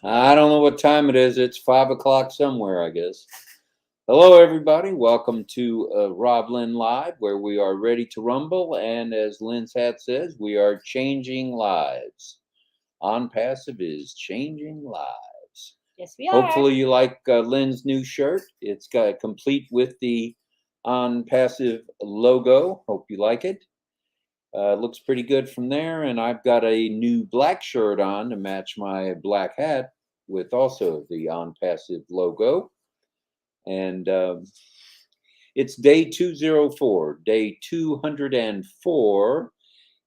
I don't know what time it is. It's 5 o'clock somewhere, I guess. Hello, everybody. Welcome to RobLynn Live, where we are ready to rumble. And as Lynn's hat says, we are changing lives. ONPASSIVE is changing lives. Yes, we are. Hopefully, you like Lynn's new shirt. It's got complete with the ONPASSIVE logo. Hope you like it. Looks pretty good from there. And I've got a new black shirt on to match my black hat with also the ONPASSIVE logo. And it's day 204, day 204.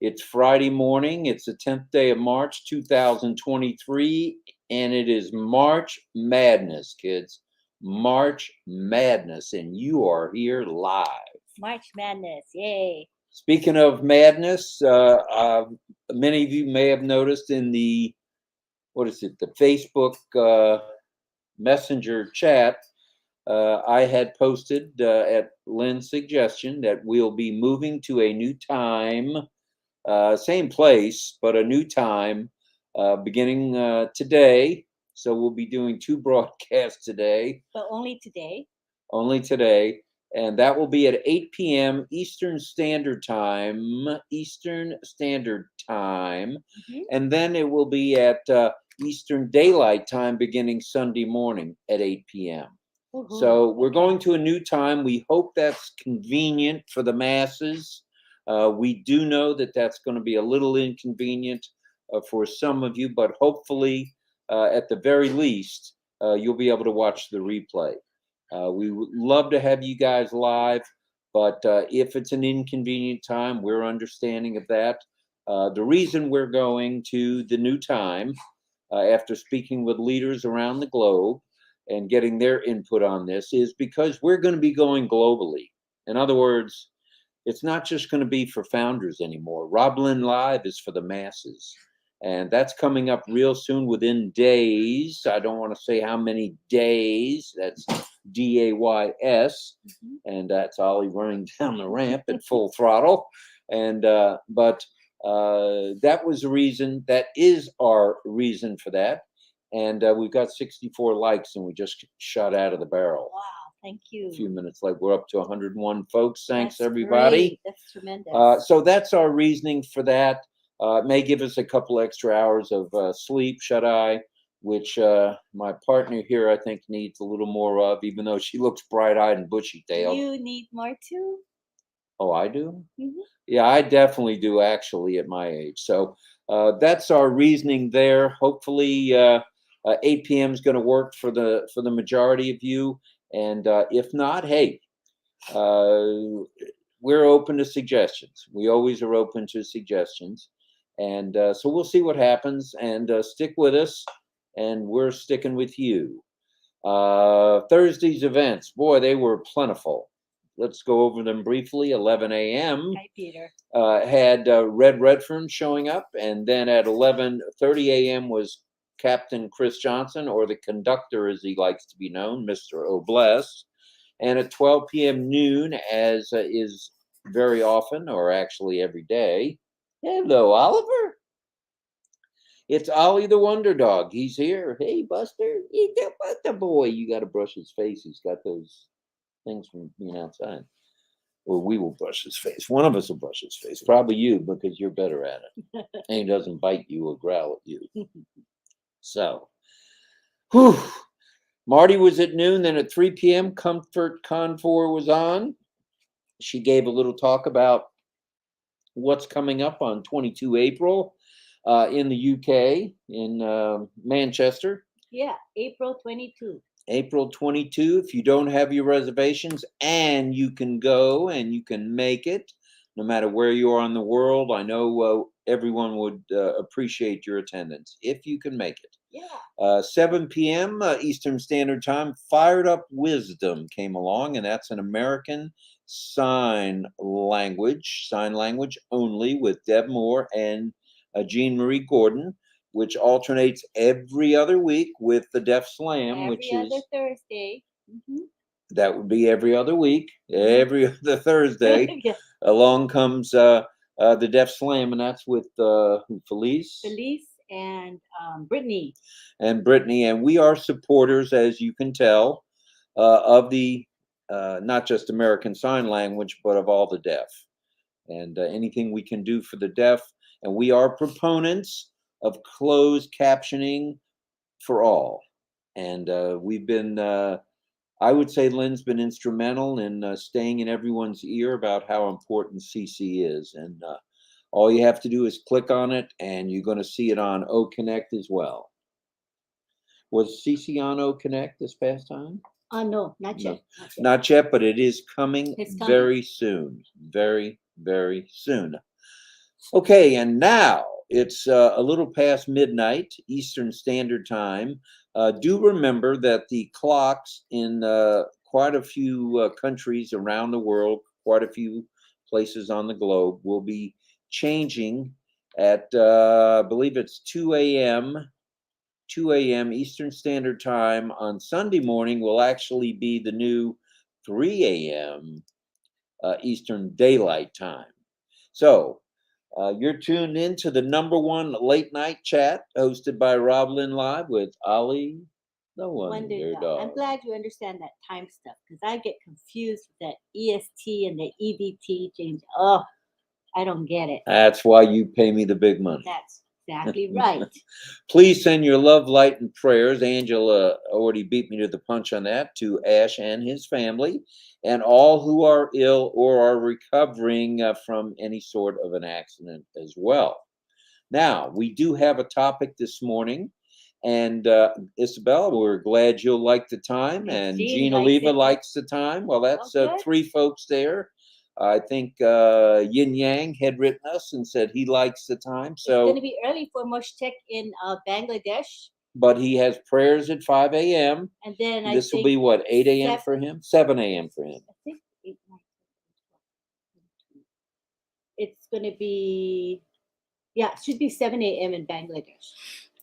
It's Friday morning. It's the 10th day of March, 2023. And it is March Madness, kids. March Madness. And you are here live. March Madness. Yay. Speaking of madness, many of you may have noticed in the, the Facebook Messenger chat, I had posted at Lynn's suggestion that we'll be moving to a new time, same place, but a new time beginning today. So we'll be doing 2 broadcasts today. But only today. Only today. And that will be at 8 p.m. Eastern Standard Time. Mm-hmm. And then it will be at Eastern Daylight Time beginning Sunday morning at 8 p.m. Mm-hmm. So we're going to a new time. We hope that's convenient for the masses. We do know that that's going to be a little inconvenient for some of you, but hopefully, at the very least, you'll be able to watch the replay. We would love to have you guys live, but if it's an inconvenient time, we're understanding of that. The reason we're going to the new time, after speaking with leaders around the globe and getting their input on this, is because we're going to be going globally. In other words, it's not just going to be for founders anymore. RobLynn Live is for the masses. And that's coming up real soon, within days. I don't want to say how many days. That's DAYS. Mm-hmm. And that's Ollie running down the ramp at full throttle. And but that was the reason. That is our reason for that. And we've got 64 likes, and we just shot out of the barrel. Wow, thank you. A few minutes late. We're up to 101 folks. Thanks, that's everybody. Great. That's tremendous. So that's our reasoning for that. It may give us a couple extra hours of sleep, shut-eye, which my partner here, I think, needs a little more of, even though she looks bright-eyed and bushy-tailed. You need more too? Oh, I do? Mm-hmm. Yeah, I definitely do, actually, at my age. So that's our reasoning there. Hopefully, 8 p.m. is going to work for the majority of you. And if not, hey, we're open to suggestions. We always are open to suggestions. And so we'll see what happens, and stick with us, and we're sticking with you. Thursday's events, boy, they were plentiful. Let's go over them briefly. 11 a.m. Hi, Peter. Had Red Redfern showing up, and then at 11:30 a.m. was Captain Chris Johnson, or the conductor as he likes to be known, Mr. O'Bless. And at 12 p.m. noon, as is very often, or actually every day, hello, Oliver. It's Ollie the Wonder Dog. He's here. Hey, Buster. Hey, Buster boy. You got to brush his face. He's got those things from being outside. Or we will brush his face. One of us will brush his face. Probably you, because you're better at it. And he doesn't bite you or growl at you. So, whew. Marty was at noon. Then at 3 p.m., Comfort Confor was on. She gave a little talk about what's coming up on 22 April in the UK, in Manchester. Yeah, April 22. April 22. If you don't have your reservations, and you can go and you can make it, no matter where you are in the world, I know everyone would appreciate your attendance if you can make it. Yeah. 7 p.m. Eastern Standard Time, Fired Up Wisdom came along, and that's an American sign language only, with Deb Moore and Jean Marie Gordon, which alternates every other week with the Deaf Slam, which is every other Thursday. Mm-hmm. That would be every other week, every other Thursday. Along comes the Deaf Slam, and that's with Felice. Felice and Brittany. And Brittany, and we are supporters, as you can tell, of the not just American Sign Language, but of all the deaf, and anything we can do for the deaf. And we are proponents of closed captioning for all. And we've been, I would say Lynn's been instrumental in staying in everyone's ear about how important CC is. And all you have to do is click on it, and you're going to see it on O Connect as well. Was CC on O Connect this past time? No, not No. yet. Not yet. Not yet, but it is coming, It's coming. very soon. Very, very soon. Okay, and now it's a little past midnight Eastern Standard Time. Do remember that the clocks in quite a few countries around the world, quite a few places on the globe, will be changing at, I believe it's 2 a.m. 2 a.m. Eastern Standard Time on Sunday morning will actually be the new 3 a.m. Eastern Daylight Time. So you're tuned in to the #1 late night chat hosted by RobLynn Live with Ollie, the Wonder Dog. I'm glad you understand that time stuff, because I get confused with that EST and the EDT change. Oh, I don't get it. That's why you pay me the big money. That's exactly right. Please send your love, light, and prayers. Angela already beat me to the punch on that, to Ash and his family, and all who are ill or are recovering from any sort of an accident as well. Now, we do have a topic this morning, and Isabel, we're glad you'll like the time, and Jean Oliva likes the time. Well, that's Okay. 3 folks there. I think Yin Yang had written us and said he likes the time. It's So going to be early for Moshtek in Bangladesh. but he has prayers at 5 a.m. And then This will be what, 8 a.m. for him? 7 a.m. for him. I think 8, 9, 10, 12. It's going to be, yeah, it should be 7 a.m. in Bangladesh.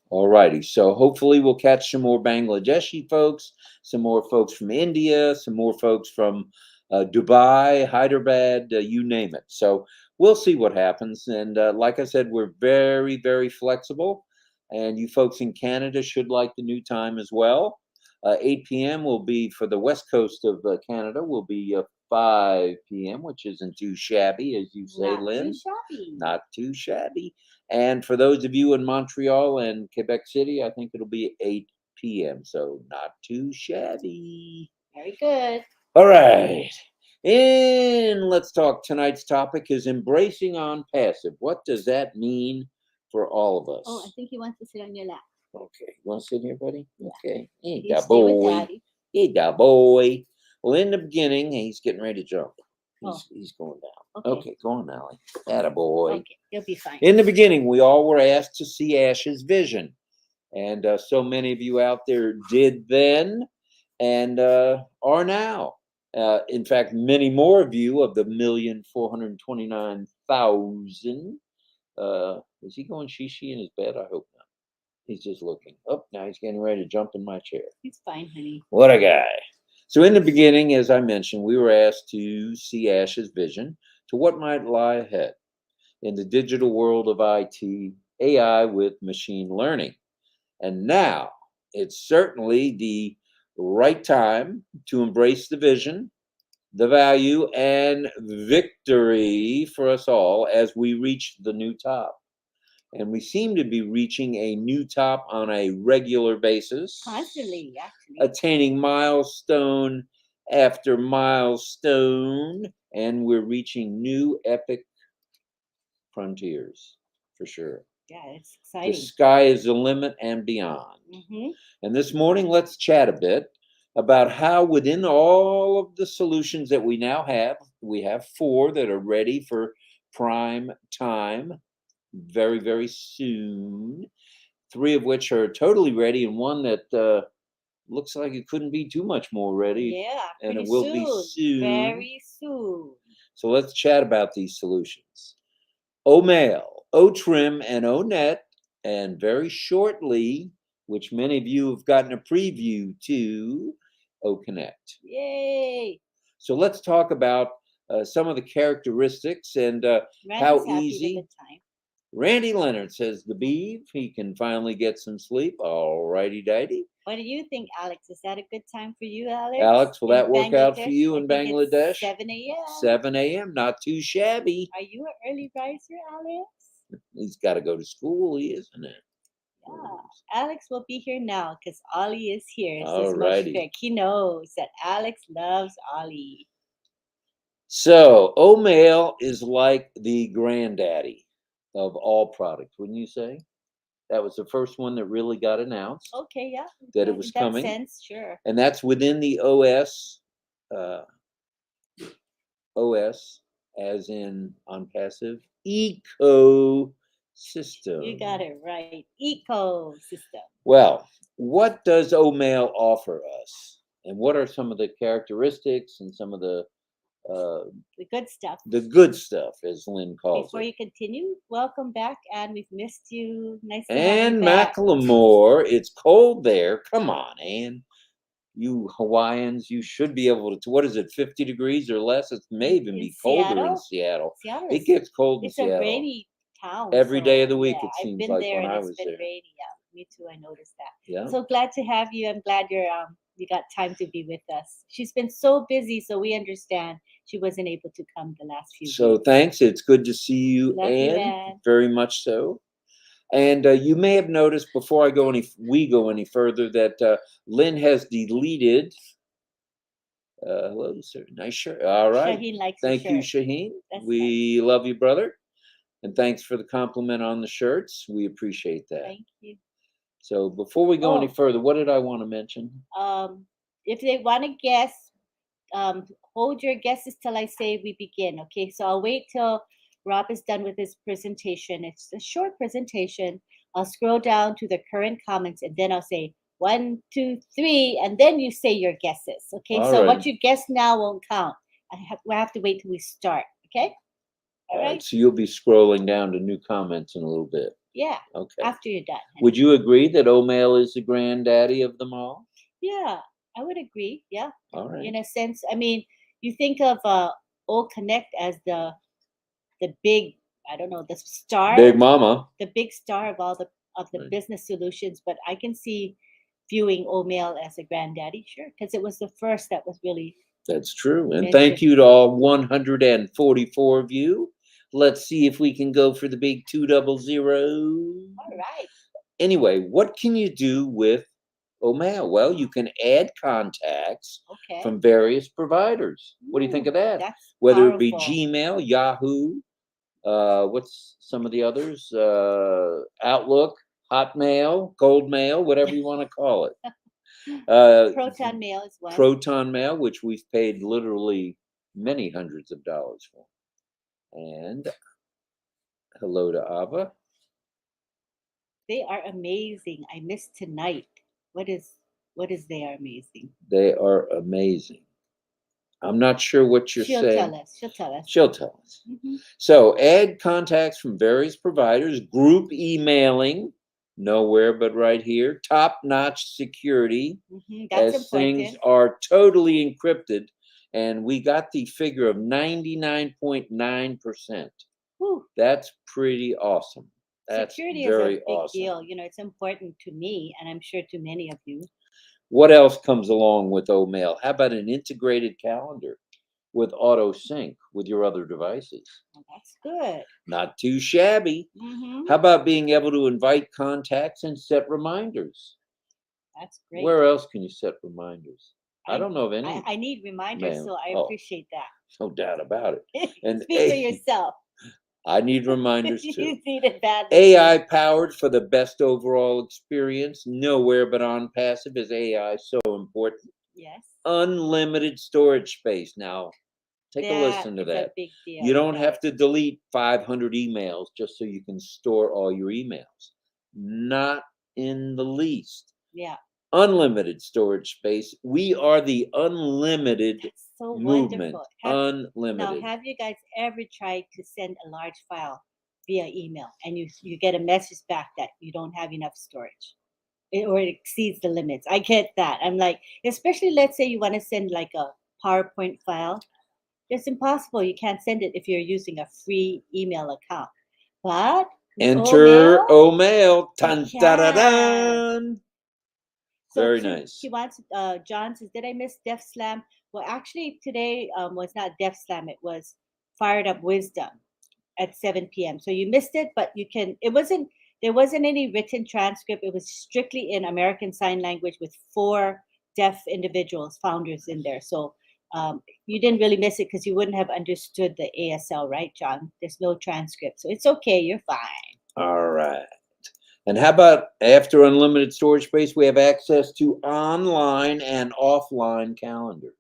All righty. So hopefully we'll catch some more Bangladeshi folks, some more folks from India, some more folks from Dubai, Hyderabad, you name it. So we'll see what happens. And like I said, we're very, very flexible. And you folks in Canada should like the new time as well. 8 p.m. will be for the west coast of Canada, will be 5 p.m., which isn't too shabby, as you say, Not Lynn. too shabby. Not too shabby. And for those of you in Montreal and Quebec City, I think it'll be 8 p.m. So not too shabby. Very good. All right. And let's talk. Tonight's topic is embracing ONPASSIVE. What does that mean for all of us? Oh, I think he wants to sit on your lap. Okay. You want to sit here, buddy? Yeah. Okay. Hey, You da stay with boy. Daddy. Hey, da boy. Well, in the beginning, he's getting ready to jump. He's going down. Okay, go on, Allie. Atta boy. Okay, you'll be fine. In the beginning, we all were asked to see Ash's vision. And so many of you out there did then and are now. In fact, many more of you of the 1,429,000. Is he going shishi in his bed? I hope not. He's just looking. Oh, now he's getting ready to jump in my chair. He's fine, honey. What a guy. So in the beginning, as I mentioned, we were asked to see Ash's vision to what might lie ahead in the digital world of IT, AI with machine learning. And now it's certainly the right time to embrace the vision, the value, and victory for us all as we reach the new top. And we seem to be reaching a new top on a regular basis. Constantly, actually. Attaining milestone after milestone. And we're reaching new epic frontiers, for sure. Yeah, it's exciting. The sky is the limit and beyond. Mm-hmm. And this morning, let's chat a bit about how within all of the solutions that we now have, we have 4 that are ready for prime time very, very soon. 3 of which are totally ready, and one that looks like it couldn't be too much more ready. Yeah, and it will be soon. Very soon. So let's chat about these solutions. O-Mail, O-Trim, and O-Net, and very shortly, which many of you have gotten a preview to, O-Connect. Yay! So let's talk about some of the characteristics and how easy. Randy Leonard says the beef, he can finally get some sleep. All righty, dighty. What do you think, Alex? Is that a good time for you, Alex? Alex, will in that work out for Bangladesh? you I in think it's Bangladesh? 7 a.m. 7 a.m., not too shabby. Are you an early riser, Alex? He's got to go to school, isn't it? Yeah. Alex will be here now because Ollie is here. It's All his righty. mushfik. He knows that Alex loves Ollie. So, O'Mail is like the granddaddy of all products, wouldn't you say? That was the first one that really got announced Okay, yeah. that yeah, it was in that coming. sense, sure. And that's within the OS, OS, as in ONPASSIVE, ecosystem. You got it right. Ecosystem. Well, what does O'Mail offer us? And what are some of the characteristics and some of the good stuff. the good stuff, as Lynn calls Before it? you continue, welcome back, and we've missed you. Nice to have Ann you back. Macklemore, it's cold there. Come on, Ann. You Hawaiians, you should be able to. What is it, 50 degrees or less? It may even In be colder in Seattle? Seattle. Seattle It is, gets cold in it's a Seattle. rainy town. Every day of the so, week, yeah, it I've seems been like there when and I it's was been there. rainy. Yeah, me too. I noticed that. Yeah. So glad to have you. I'm glad you got time to be with us. She's been so busy, so we understand she wasn't able to come the last few So weeks. thanks. It's good to see you, Love you, Ann. Ann. Very much so. And you may have noticed before we go any further that Lynn has deleted. Hello, sir. Nice shirt. All right. Shaheen likes your Thank you, shirt. Shaheen. That's We love you, brother. And thanks for the compliment on the shirts. We appreciate that. Thank you. So before we go any Oh. further, what did I want to mention? If they want to guess, hold your guesses till I say we begin. Okay, so I'll wait till Rob is done with his presentation. It's a short presentation. I'll scroll down to the current comments and then I'll say 1, 2, 3, and then you say your guesses. Okay, All so right. what you guess now won't count. We have to wait till we start. Okay. All right. So you'll be scrolling down to new comments in a little bit. Yeah. Okay. After you're done. Would you agree that O'Mail is the granddaddy of them all? Yeah, I would agree. Yeah. All right. In a sense, I mean, you think of O Connect as the big, I don't know, the star, Big Mama. the big star of all the Right. business solutions. But I can see viewing O'Mail as a granddaddy, sure, because it was the first that was really. That's true. And mentioned. thank you to all 144 of you. Let's see if we can go for the big 200. All right. Anyway, what can you do with O'Mail? Well, you can add contacts Okay. from various providers. What do you think of that? That's Whether it be powerful. Gmail, Yahoo, what's some of the others? Outlook, Hotmail, Gold Mail, whatever you want to call it. Proton Mail is one. Proton Mail, which we've paid literally many hundreds of dollars for. And hello to Ava. They are amazing. I missed tonight. What is they are amazing? They are amazing. I'm not sure what you're She'll saying. tell us. She'll tell us. She'll tell us. Mm-hmm. So add contacts from various providers, group emailing, nowhere but right here, top-notch security, That's as important. things are totally encrypted. And we got the figure of 99.9%. That's pretty awesome. That's Security very is a big awesome. deal. You know, it's important to me, and I'm sure to many of you. What else comes along with O'Mail? How about an integrated calendar with auto sync with your other devices? Well, that's good. Not too shabby. How about being able to invite contacts and set reminders? That's great. Where else can you set reminders? I don't know of any. I need reminders, so I appreciate that. No doubt about it. And speak for yourself. I need reminders too. You need it badly. AI powered for the best overall experience. Nowhere but ONPASSIVE is AI so important. Yes. Unlimited storage space. Now, take a listen to that. A big deal. You don't have to delete 500 emails just so you can store all your emails. Not in the least. Yeah. Unlimited storage space. We are the unlimited movement. Wonderful. Unlimited. Now, have you guys ever tried to send a large file via email and you get a message back that you don't have enough storage or it exceeds the limits? I get that. I'm like, especially let's say you want to send like a PowerPoint file. It's impossible. You can't send it if you're using a free email account. But Enter mail? O mail. Tan Yes. da So Very to- nice. He wants. John says, "Did I miss Def Slam?" Well, actually, today was not Def Slam. It was Fired Up Wisdom at 7 p.m. So you missed it, but you can. It wasn't. There wasn't any written transcript. It was strictly in American Sign Language with 4 deaf individuals, founders in there. So you didn't really miss it because you wouldn't have understood the ASL, right, John? There's no transcript, so it's okay. You're fine. All right. And how about after unlimited storage space, we have access to online and offline calendars.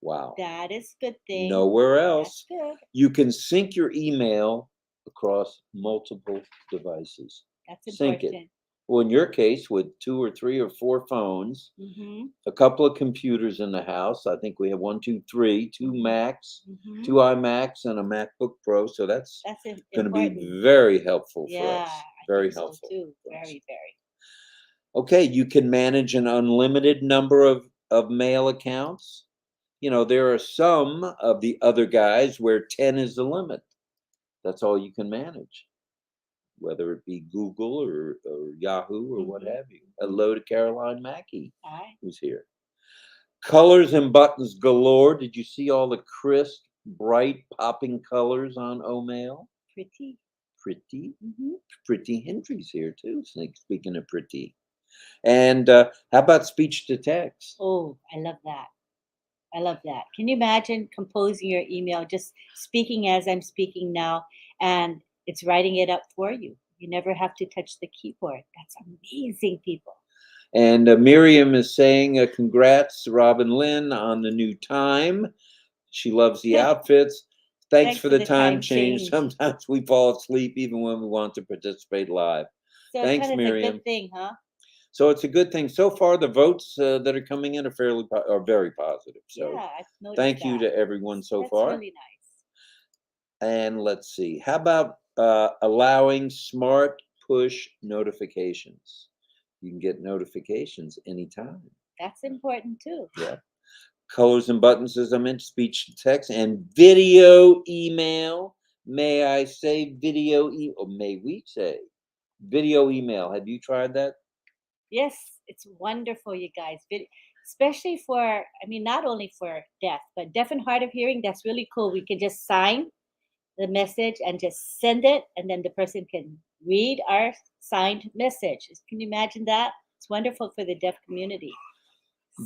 Wow. That is a good thing. Nowhere That's else. good. You can sync your email across multiple devices. That's Sync it. important. Well, in your case, with 2 or 3 or 4 phones, Mm-hmm. a couple of computers in the house. I think we have 1, 2, 3, 2 Macs, Mm-hmm. 2 iMacs, and a MacBook Pro. So that's That's going to be important. very helpful for Yeah, us. I Very think so helpful. too. for us. Very, very. Okay, you can manage an unlimited number of mail accounts. You know, there are some of the other guys where 10 is the limit. That's all you can manage, whether it be Google or Yahoo or what have you. Hello to Caroline Mackey, Hi. who's here. Colors and buttons galore. Did you see all the crisp, bright, popping colors on O-Mail? Pretty. Pretty. Mm-hmm. Pretty Hendry's here too, speaking of pretty. And how about speech to text? Oh, I love that. I love that. Can you imagine composing your email, just speaking as I'm speaking now, and it's writing it up for you? You never have to touch the keyboard. That's amazing, people. And Miriam is saying, congrats, RobLynn, on the new time. She loves the outfits. Thanks for the time change. Sometimes we fall asleep even when we want to participate live. So Thanks, it's a Miriam. good thing, huh? So it's a good thing. So far, the votes that are coming in are very positive. So Yeah, I've noticed thank you that. to everyone so That's far. really nice. And let's see. How about allowing smart push notifications? You can get notifications anytime. That's important too. Yeah. Colors and buttons, as I mentioned, speech to text, and video email. May I say video or may we say video email? Have you tried that? Yes, it's wonderful, you guys. Especially for, I mean, not only for deaf, but deaf and hard of hearing. That's really cool. We can just sign the message and just send it, and then the person can read our signed message. Can you imagine that? It's wonderful for the deaf community.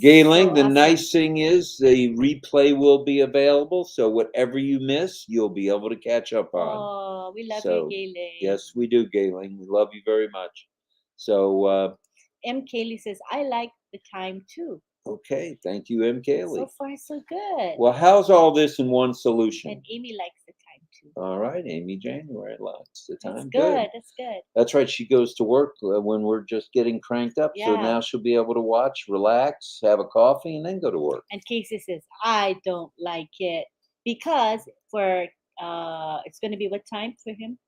Gayling, So the awesome. nice thing is the replay will be available, so whatever you miss, you'll be able to catch up on. Oh, we love So, you, Gayling. yes, we do, Gayling. We love you very much. So, M. Kaylee says, I like the time too. okay, thank you, M. Kaylee. So far, so good. Well, how's all this in one solution? And Amy likes the time too. All right, Amy January likes the time. That's good. That's good. That's right. She goes to work when we're just getting cranked up. So Yeah. now she'll be able to watch, relax, have a coffee, and then go to work. And Casey says, I don't like it because for it's going to be what time for him?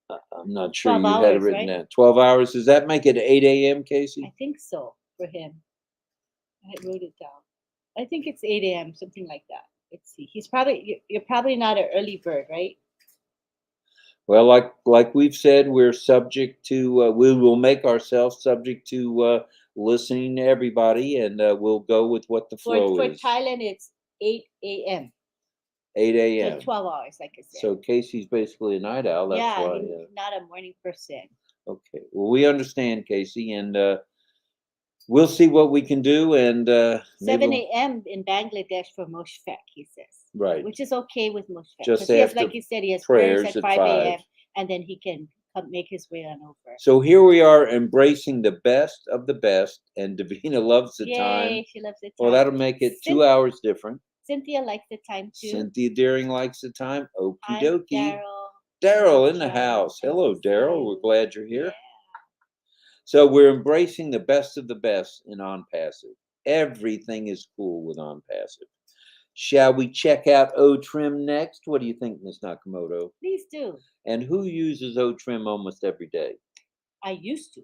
I'm not sure 12 you had it hours, written right? down. 12 hours. Does that make it 8 a.m., Casey? I think so for him. I wrote it down. I think it's 8 a.m., something like that. Let's see. He's probably, you're probably not an early bird, right? Well, like we've said, we're subject to. We will make ourselves subject to listening to everybody, and we'll go with what the flow For is. Thailand, it's 8 a.m. 8 a.m. So 12 hours, like I said. So Casey's basically a night owl. That's yeah, why. he's not a morning person. Okay. Well, we understand, Casey, and we'll see what we can do. And 7 a.m. in Bangladesh for Moshfek, he says. Right. Which is okay with Moshfek. Just He has, after like you said, he has prayers prayers at at 5 a.m. 5. and then he can make his way on over. So here we are embracing the best of the best, and Davina loves the time. Yay, she loves the time. Well, that'll make it 2 hours different. Cynthia likes the time too. Cynthia Deering likes the time. Okie Hi, dokie. Daryl. Daryl in the Daryl, house. nice Hello, to see Daryl. you. We're glad you're here. Yeah. So we're embracing the best of the best in OnPassive. Everything is cool with OnPassive. Shall we check out O-Trim next? What do you think, Ms. Nakamoto? Please do. And who uses O-Trim almost every day? I used to.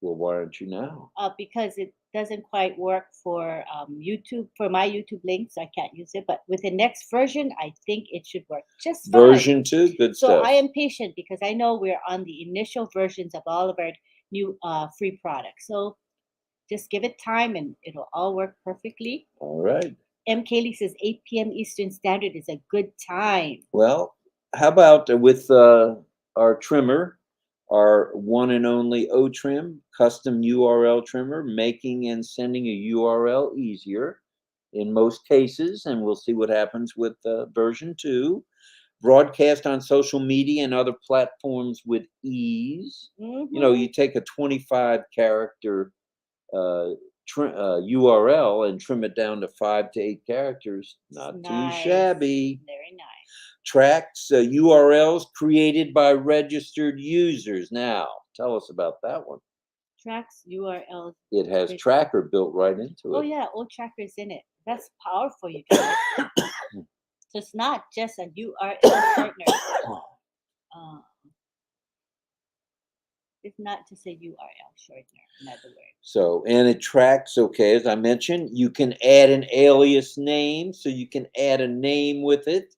Well, why aren't you now? Because doesn't quite work for YouTube, for my YouTube link, so I can't use it. But with the next version, I think it should work just fine. Version 2, good So stuff. I am patient because I know we're on the initial versions of all of our new free products. So just give it time and it'll all work perfectly. All right. M. Kaylee says 8 p.m. Eastern Standard is a good time. Well, how about with our trimmer, our one and only O Trim custom URL trimmer, making and sending a URL easier in most cases, and we'll see what happens with version 2. Broadcast on social media and other platforms with ease. You know, you take a 25 character URL and trim it down to 5 to 8 characters. Not too Nice. shabby. Very nice. Tracks URLs created by registered users. Now, tell us about that one. Tracks URLs. It has tracker built right into it. Oh yeah, all trackers in it. That's powerful, you guys. So it's not just a URL shortener. It's not just a URL shortener, in other words. So, and it tracks, okay, as I mentioned, you can add an alias name, so you can add a name with it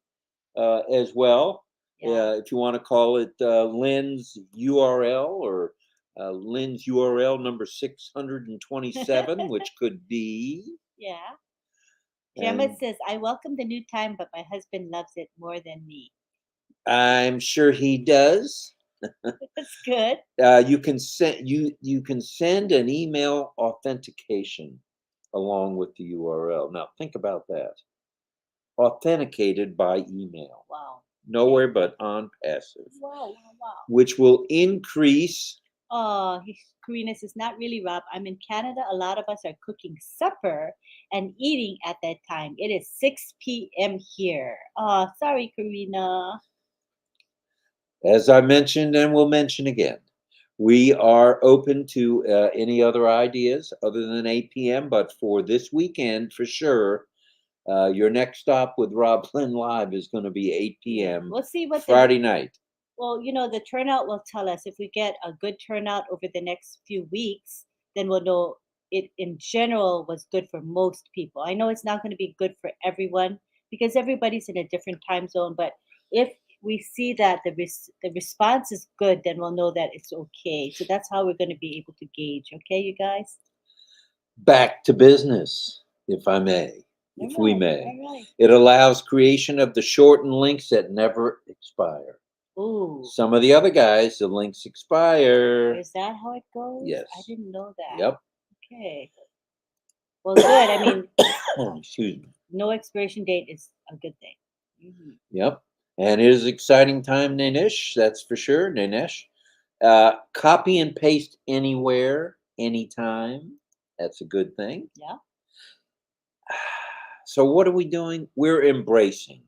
as well. Yeah. If you want to call it Lynn's URL or Lynn's URL number 627, which could be. Yeah. Gemma And says, I welcome the new time, but my husband loves it more than me. I'm sure he does. That's good. You can send an email authentication along with the URL. Now think about that. Authenticated by email. Wow. Nowhere but on passive. Wow. Which will increase. Oh, Karina says, not really, Rob. I'm in Canada. A lot of us are cooking supper and eating at that time. It is 6 p.m. here. Oh, sorry, Karina. As I mentioned and will mention again, we are open to any other ideas other than 8 p.m. But for this weekend, for sure, your next stop with RobLynn Live is going to be 8 p.m. We'll see what Friday night. Well, you know, the turnout will tell us. If we get a good turnout over the next few weeks, then we'll know it in general was good for most people. I know it's not going to be good for everyone because everybody's in a different time zone. But if we see that the response is good, then we'll know that it's okay. So that's how we're going to be able to gauge. Okay, you guys? Back to business, if I may. If we may. All right. It allows creation of the shortened links that never expire. Ooh. Some of the other guys, the links expire. Is that how it goes? Yes. I didn't know that. Yep. Okay. Well, good. I mean, excuse me. No expiration date is a good thing. Mm-hmm. Yep. And it is exciting time, Ninesh, that's for sure, Ninesh. Copy and paste anywhere, anytime. That's a good thing. Yeah. So what are we doing? We're embracing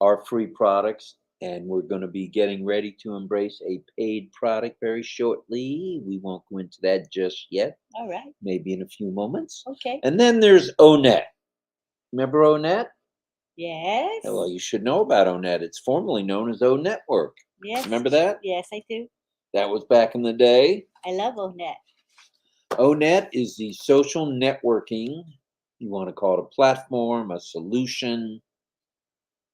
our free products, and we're going to be getting ready to embrace a paid product very shortly. We won't go into that just yet. All right. Maybe in a few moments. Okay. And then there's ONET. Remember ONET? Yes. Well, you should know about ONET. It's formerly known as O Network. Yes. Remember that? Yes, I do. That was back in the day. I love ONET. ONET is the social networking, you want to call it a platform, a solution.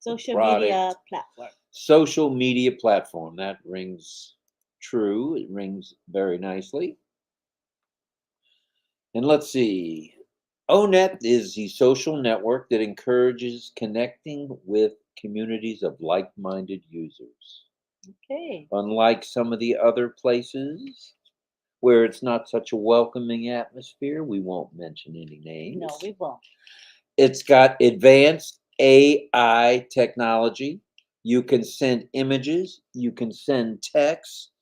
Social media platform. Social media platform. That rings true. It rings very nicely. And let's see. ONET is the social network that encourages connecting with communities of like-minded users. Okay. Unlike some of the other places where it's not such a welcoming atmosphere, we won't mention any names. No, we won't. It's got advanced AI technology. You can send images, you can send text,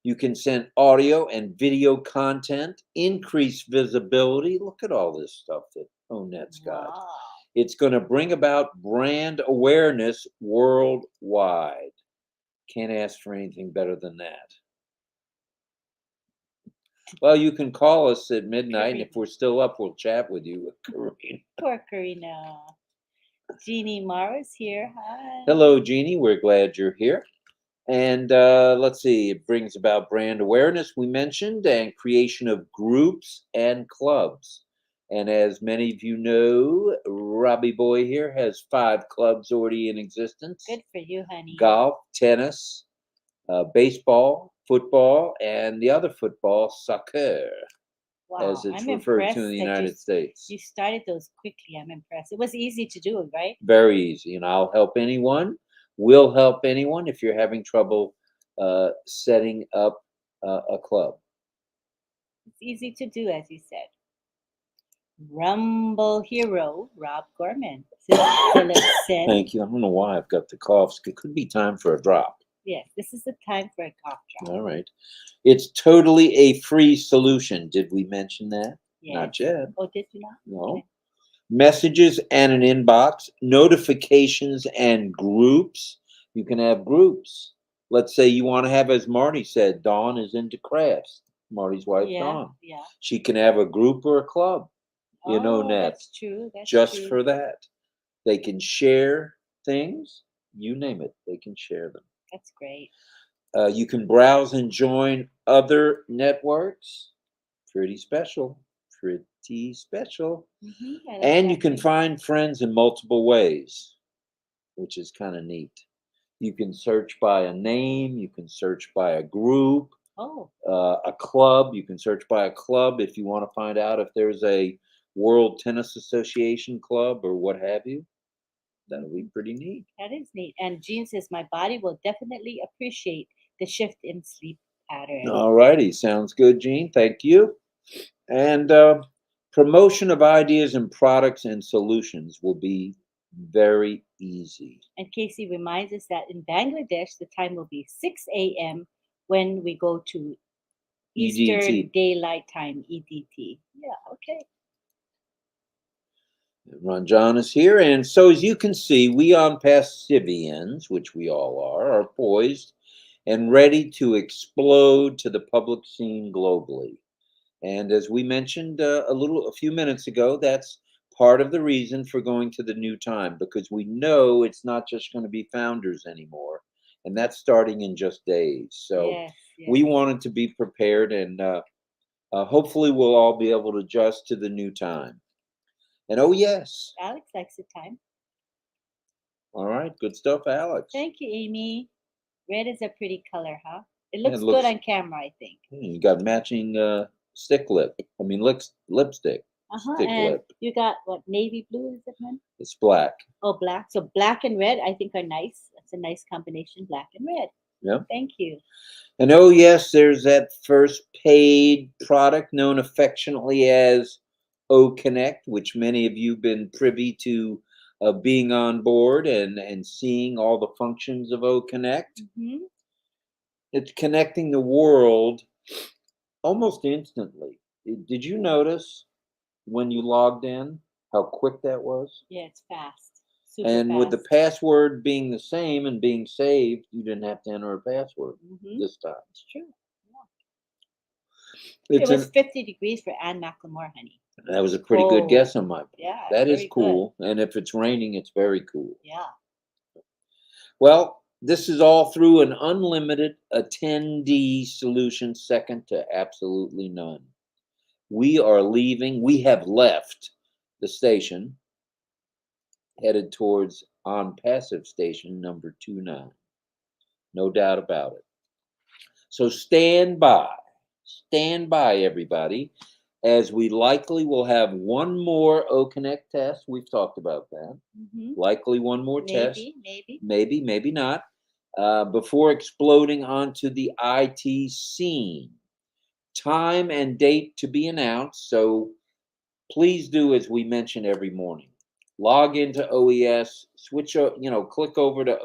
you can send audio and video content, increase visibility. Look at all this stuff that ONET's got. Wow. It's going to bring about brand awareness worldwide. Can't ask for anything better than that. Well, you can call us at midnight, and if we're still up, we'll chat with you, Karina. Poor Karina. Jeannie Mara's here. Hi. Hello, Jeannie. We're glad you're here. And let's see, it brings about brand awareness, we mentioned, and creation of groups and clubs. And as many of you know, Robbie Boy here has 5 clubs already in existence: Good for you, honey. golf, tennis, baseball, football, and the other football, soccer, Wow, as it's I'm referred to in impressed the that United States. you started those quickly. I'm impressed. It was easy to do, right? Very easy, and I'll help anyone. Will help anyone if you're having trouble setting up a club. It's easy to do, as you said. Rumble hero Rob Gorman. Philip said, Thank you. I don't know why I've got the coughs. It could be time for a drop. yes, this is the time for a cough drop. All right. It's totally a free solution. Did we mention that? Yes. Not yet. Oh, did you not? No. Okay. Messages and an inbox, notifications and groups. You can have groups. Let's say you want to have, as Marty said, Dawn is into crafts. Marty's wife, Yeah, Dawn. yeah. She can have a group or a club, Oh, Nat, that's true. That's just true. for that. They can share things, you name it, they can share them. That's great. You can browse and join other networks. Pretty special. Pretty special. I like And you that can too. find friends in multiple ways, which is kind of neat. You can search by a name, you can search by a group, Oh, a club. You can search by a club if you want to find out if there's a World Tennis Association club or what have you. That'll be pretty neat. that is neat. And Jean says, my body will definitely appreciate the shift in sleep pattern. All righty. Sounds good, Gene. Thank you. And promotion of ideas and products and solutions will be very easy. And Casey reminds us that in Bangladesh, the time will be 6 a.m. when we go to Eastern EDT. Daylight Time, EDT. Yeah, okay. Ron John is here. And so, as you can see, we ONPASSIVians, which we all are poised and ready to explode to the public scene globally. And as we mentioned a few minutes ago, that's part of the reason for going to the new time, because we know it's not just going to be founders anymore, and that's starting in just days. So Yes, we yes. wanted to be prepared, and hopefully we'll all be able to adjust to the new time. And oh yes, Alex likes the time. all right, good stuff, Alex. Thank you, Amy. Red is a pretty color, huh? It Yeah, looks it good looks- on camera, I think. You got matching stick lip. I mean, lipstick. Stick And lip. you got what, navy blue, is it, man? It's black. Oh, black. So black and red, I think, are nice. That's a nice combination, black and red. Yeah. Thank you. And oh yes, there's that first paid product known affectionately as O Connect, which many of you've been privy to being on board and seeing all the functions of O Connect. Hmm. It's connecting the world almost instantly. Did you notice when you logged in how quick that was? Yeah, it's fast. Super And fast. with the password being the same and being saved, you didn't have to enter a password this time. It's true. It's It was 50 degrees for Anne McLemore, honey. That was a pretty good guess on my part. Yeah, That is very good. cool. And if it's raining, it's very cool. Yeah. Well, this is all through an unlimited attendee solution, second to absolutely none. We have left the station, headed towards ONPASSIVE station number 29. No doubt about it. So stand by, everybody, as we likely will have one more O Connect test. We've talked about that. Likely one more test. Maybe not. Before exploding onto the IT scene. Time and date to be announced. So please do as we mention every morning. Log into OES, click over to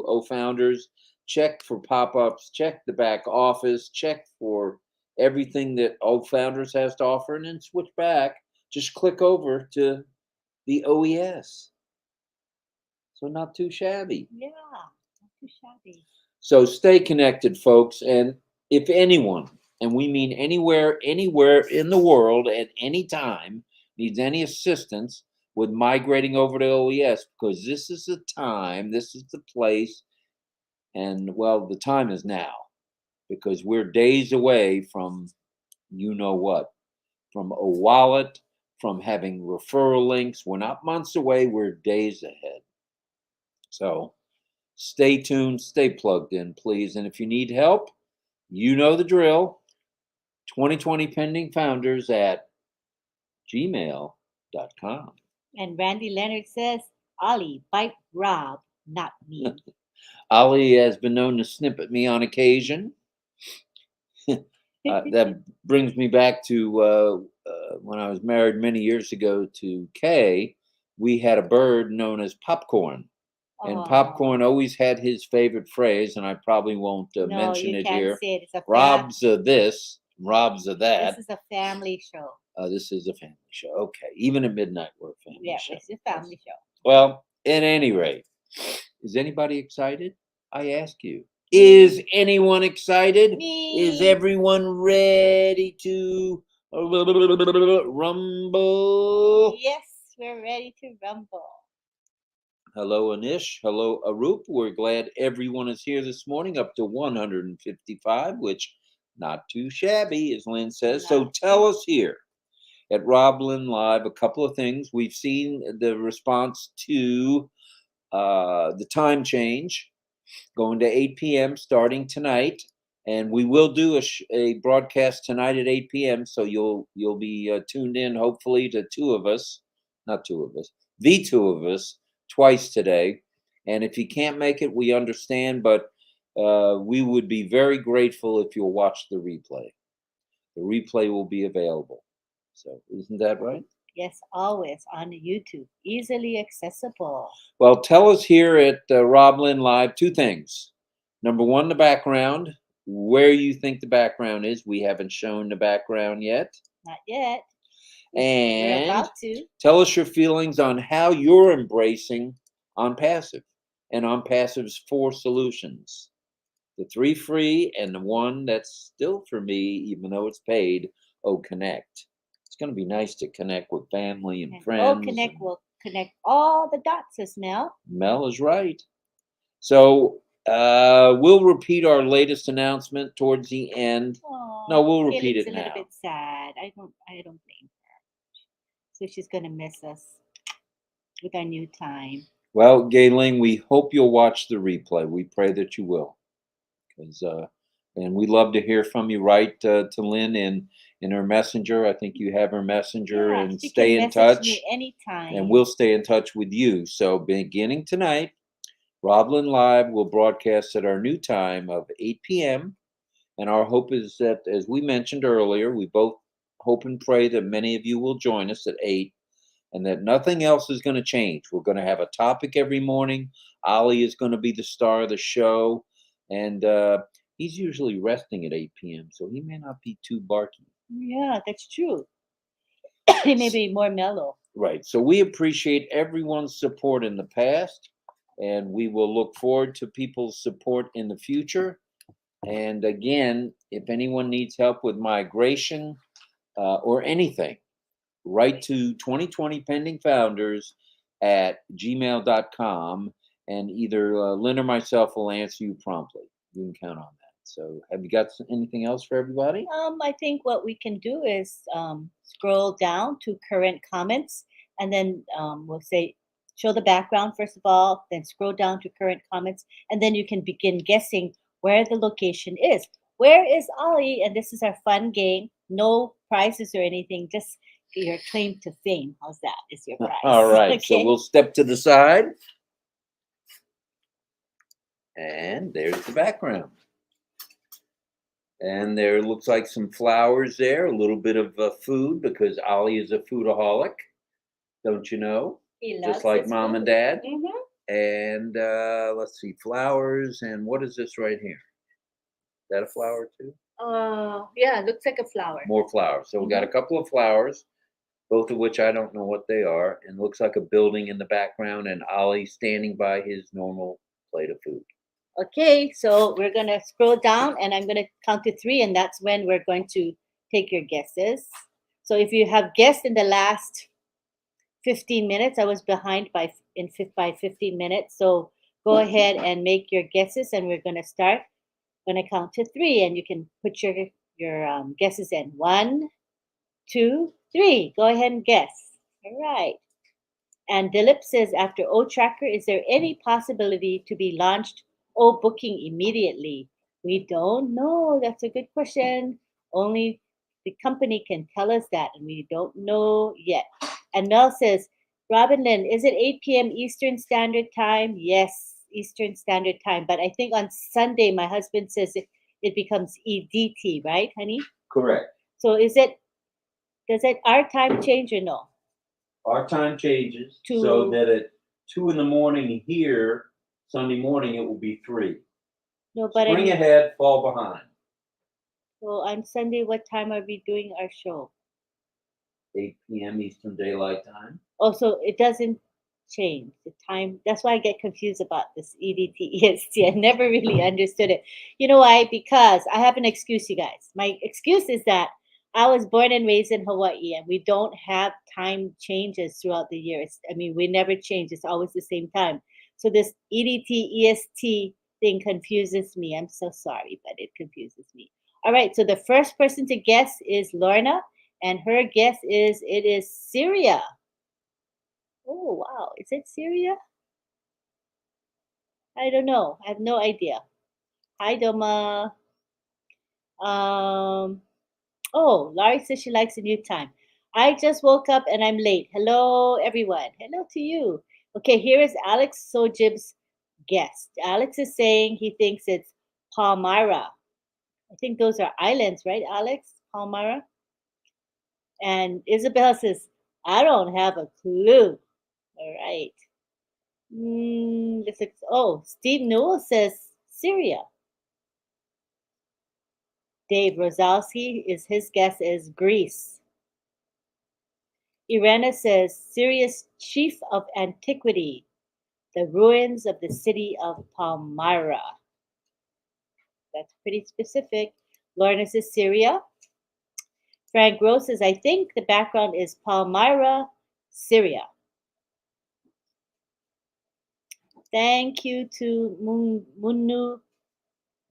O Founders, check for pop-ups, check the back office, check for everything that O Founders has to offer, and then switch back. Just click over to the OES. So not too shabby. Yeah, not too shabby. So stay connected, folks. And if anyone, and we mean anywhere in the world at any time, needs any assistance with migrating over to OES, because this is the time, this is the place, And well, the time is now because we're days away from you know what, from a wallet, from having referral links. We're not months away, we're days ahead. So stay tuned, stay plugged in, please. And if you need help, you know the drill. 2020 pending founders at gmail.com. And Randy Leonard says, Ollie, bite Rob, not me. Ollie has been known to snip at me on occasion. That brings me back to when I was married many years ago to Kay. We had a bird known as Popcorn. And Popcorn always had his favorite phrase, and I probably won't No, mention you it can't here. say it. It's a Rob's this, Rob's that. This is a family show. This is a family show. Okay. Even at midnight, we're a family Yeah, show. it's a family show. Well, at any rate, is anybody excited? I ask you. Is anyone excited? Me. Is everyone ready to rumble? Yes, we're ready to rumble. Hello, Anish. Hello, Arup. We're glad everyone is here this morning, up to 155, which not too shabby, as Lynn says. So tell us here at RobLynn Live a couple of things. We've seen the response to the time change, going to 8 p.m. starting tonight, and we will do a broadcast tonight at 8 p.m. So you'll be tuned in, hopefully, to the two of us, twice today. And if you can't make it, we understand, but we would be very grateful if you'll watch the replay. The replay will be available. So isn't that right? Yes, always on YouTube, easily accessible. Well, tell us here at RobLynn Live two things. Number one, the background, where you think the background is. We haven't shown the background yet. Not yet. And we're about to. Tell us your feelings on how you're embracing ONPASSIVE and ONPASSIVE's 4 solutions. The 3 free and the one that's still for me, even though it's paid, Connect. It's going to be nice to connect with family and friends. Connect will connect all the dots, says Mel. Mel is right. So we'll repeat our latest announcement towards the end. Aww, No, we'll repeat it a now. little bit sad. I don't blame her. So she's gonna miss us with our new time. Well, Gayling, we hope you'll watch the replay. We pray that you will, because and we love to hear from you. Write to Lynn in her messenger. I think you have her messenger, and stay in touch. Me anytime. And we'll stay in touch with you. So beginning tonight, RobLynn Live will broadcast at our new time of 8 p.m. And our hope is that, as we mentioned earlier, we both hope and pray that many of you will join us at 8, and that nothing else is going to change. We're going to have a topic every morning. Ollie is going to be the star of the show, and he's usually resting at 8 p.m., so he may not be too barky. Yeah, that's true. He may be more mellow. Right. So we appreciate everyone's support in the past, and we will look forward to people's support in the future. And again, if anyone needs help with migration or anything, write to 2020 pending founders at gmail.com, and either Lynn or myself will answer you promptly. You can count on that. So have you got anything else for everybody? I think what we can do is scroll down to current comments, and then we'll say, show the background first of all, then scroll down to current comments, and then you can begin guessing where the location is. Where is Ollie? And this is our fun game. No prizes or anything, just your claim to fame. How's that? Is your prize. All right. Okay. So we'll step to the side. And there's the background. And there looks like some flowers there, a little bit of food, because Ollie is a foodaholic, don't you know? He loves just like mom and dad. Mm-hmm. And let's see, flowers. And what is this right here? Is that a flower too? Yeah, looks like a flower. More flowers. So we got a couple of flowers, both of which I don't know what they are. And looks like a building in the background, and Ollie standing by his normal plate of food. Okay, so we're going to scroll down, and I'm going to count to 3, and that's when we're going to take your guesses. So if you have guessed in the last 15 minutes, I was behind by 15 minutes. So go ahead and make your guesses, and we're gonna start. I'm gonna count to 3, and you can put your guesses in. 1, 2, 3. Go ahead and guess. All right. And Dilip says, after O Tracker, is there any possibility to be launched O Booking immediately? We don't know. That's a good question. Only the company can tell us that, and we don't know yet. And Mel says, RobLynn, is it 8 p.m. Eastern Standard Time? Yes, Eastern Standard Time. But I think on Sunday, my husband says it becomes EDT, right, honey? Correct. So does our time change or no? Our time changes so that at 2 in the morning here, Sunday morning, it will be 3. No, but Spring ahead, fall behind. So on Sunday, what time are we doing our show? 8 p.m. Eastern Daylight Time. Oh, so it doesn't change the time. That's why I get confused about this EDT, EST. I never really understood it. You know why? Because I have an excuse, you guys. My excuse is that I was born and raised in Hawaii, and we don't have time changes throughout the years. I mean, we never change. It's always the same time. So this EDT, EST thing confuses me. I'm so sorry, but it confuses me. All right, so the first person to guess is Lorna, and her guess is it is Syria. Oh, wow. Is it Syria? I don't know. I have no idea. Hi, Doma. Oh, Laurie says she likes a new time. I just woke up and I'm late. Hello, everyone. Hello to you. Okay, here is Alex Sojib's guest. Alex is saying he thinks it's Palmyra. I think those are islands, right, Alex? Palmyra. And Isabel says, I don't have a clue. All right. Steve Newell says Syria. Dave Rosalski his guess is Greece. Irena says Syria's chief of antiquity, the ruins of the city of Palmyra. That's pretty specific. Lorna says Syria. Frank Rose says, I think the background is Palmyra, Syria. Thank you to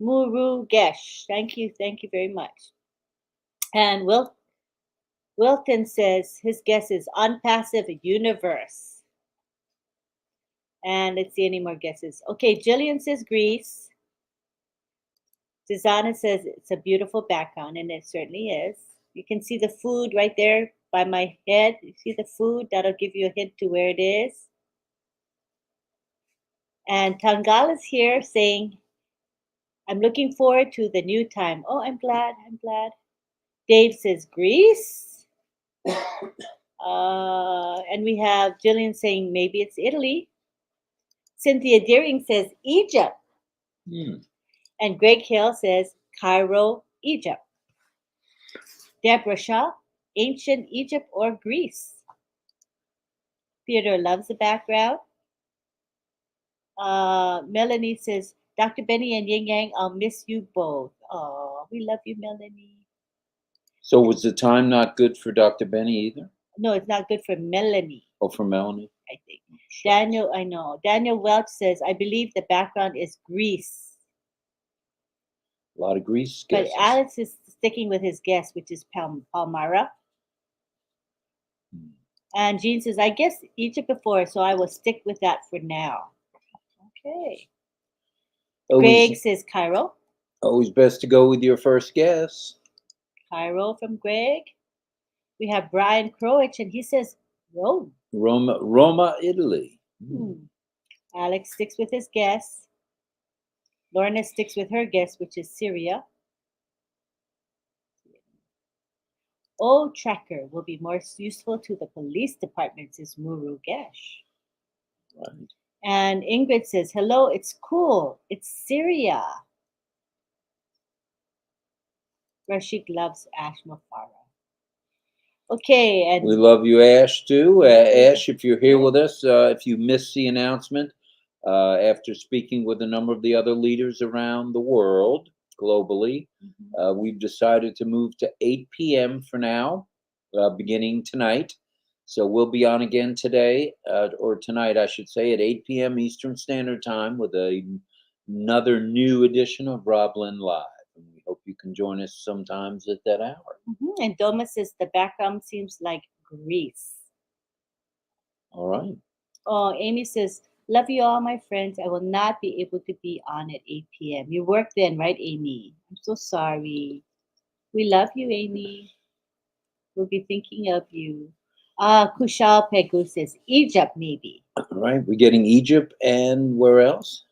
Murugesh. Thank you very much. And Wilton says his guess is ONPASSIVE universe. And let's see any more guesses. Okay, Jillian says Greece. Dizana says it's a beautiful background, and it certainly is. You can see the food right there by my head. You see the food? That'll give you a hint to where it is. And Tangal is here saying, I'm looking forward to the new time. Oh, I'm glad. Dave says Greece. And we have Jillian saying maybe it's Italy. Cynthia Deering says Egypt. And Greg Hill says Cairo, Egypt. Deborah Shaw, ancient Egypt or Greece. Theodore loves the background. Melanie says, Dr. Benny and Yin Yang, I'll miss you both. Oh, we love you, Melanie. So was the time not good for Dr. Benny either? No, it's not good for Melanie. Oh, for Melanie? I think. Daniel, I know. Daniel Welch says, I believe the background is Greece. A lot of Greece guesses. But Alex is sticking with his guess, which is Palmyra. And Jean says, I guess Egypt before, so I will stick with that for now. Okay. Greg says Cairo. Always best to go with your first guess. Cairo from Greg. We have Brian Croach, and he says Rome. Roma, Italy. Alex sticks with his guess. Lorna sticks with her guess, which is Syria. O Tracker will be more useful to the police department, says Murugesh. Right. And Ingrid says, hello, it's cool. It's Syria. Rashik loves Ash Mafara. Okay. And we love you, Ash, too. Ash, if you're here with us, if you missed the announcement, after speaking with a number of the other leaders around the world, globally, we've decided to move to 8 p.m. for now, beginning tonight. So we'll be on again today, or tonight, I should say, at 8 p.m. Eastern Standard Time with another new edition of RobLynn Live. And we hope you can join us sometimes at that hour. And Doma says the background seems like Greece. All right. Oh, Amy says, love you all, my friends. I will not be able to be on at 8 p.m. You work then, right, Amy? I'm so sorry. We love you, Amy. We'll be thinking of you. Kushal Pegu says, Egypt, maybe. All right. We're getting Egypt and where else?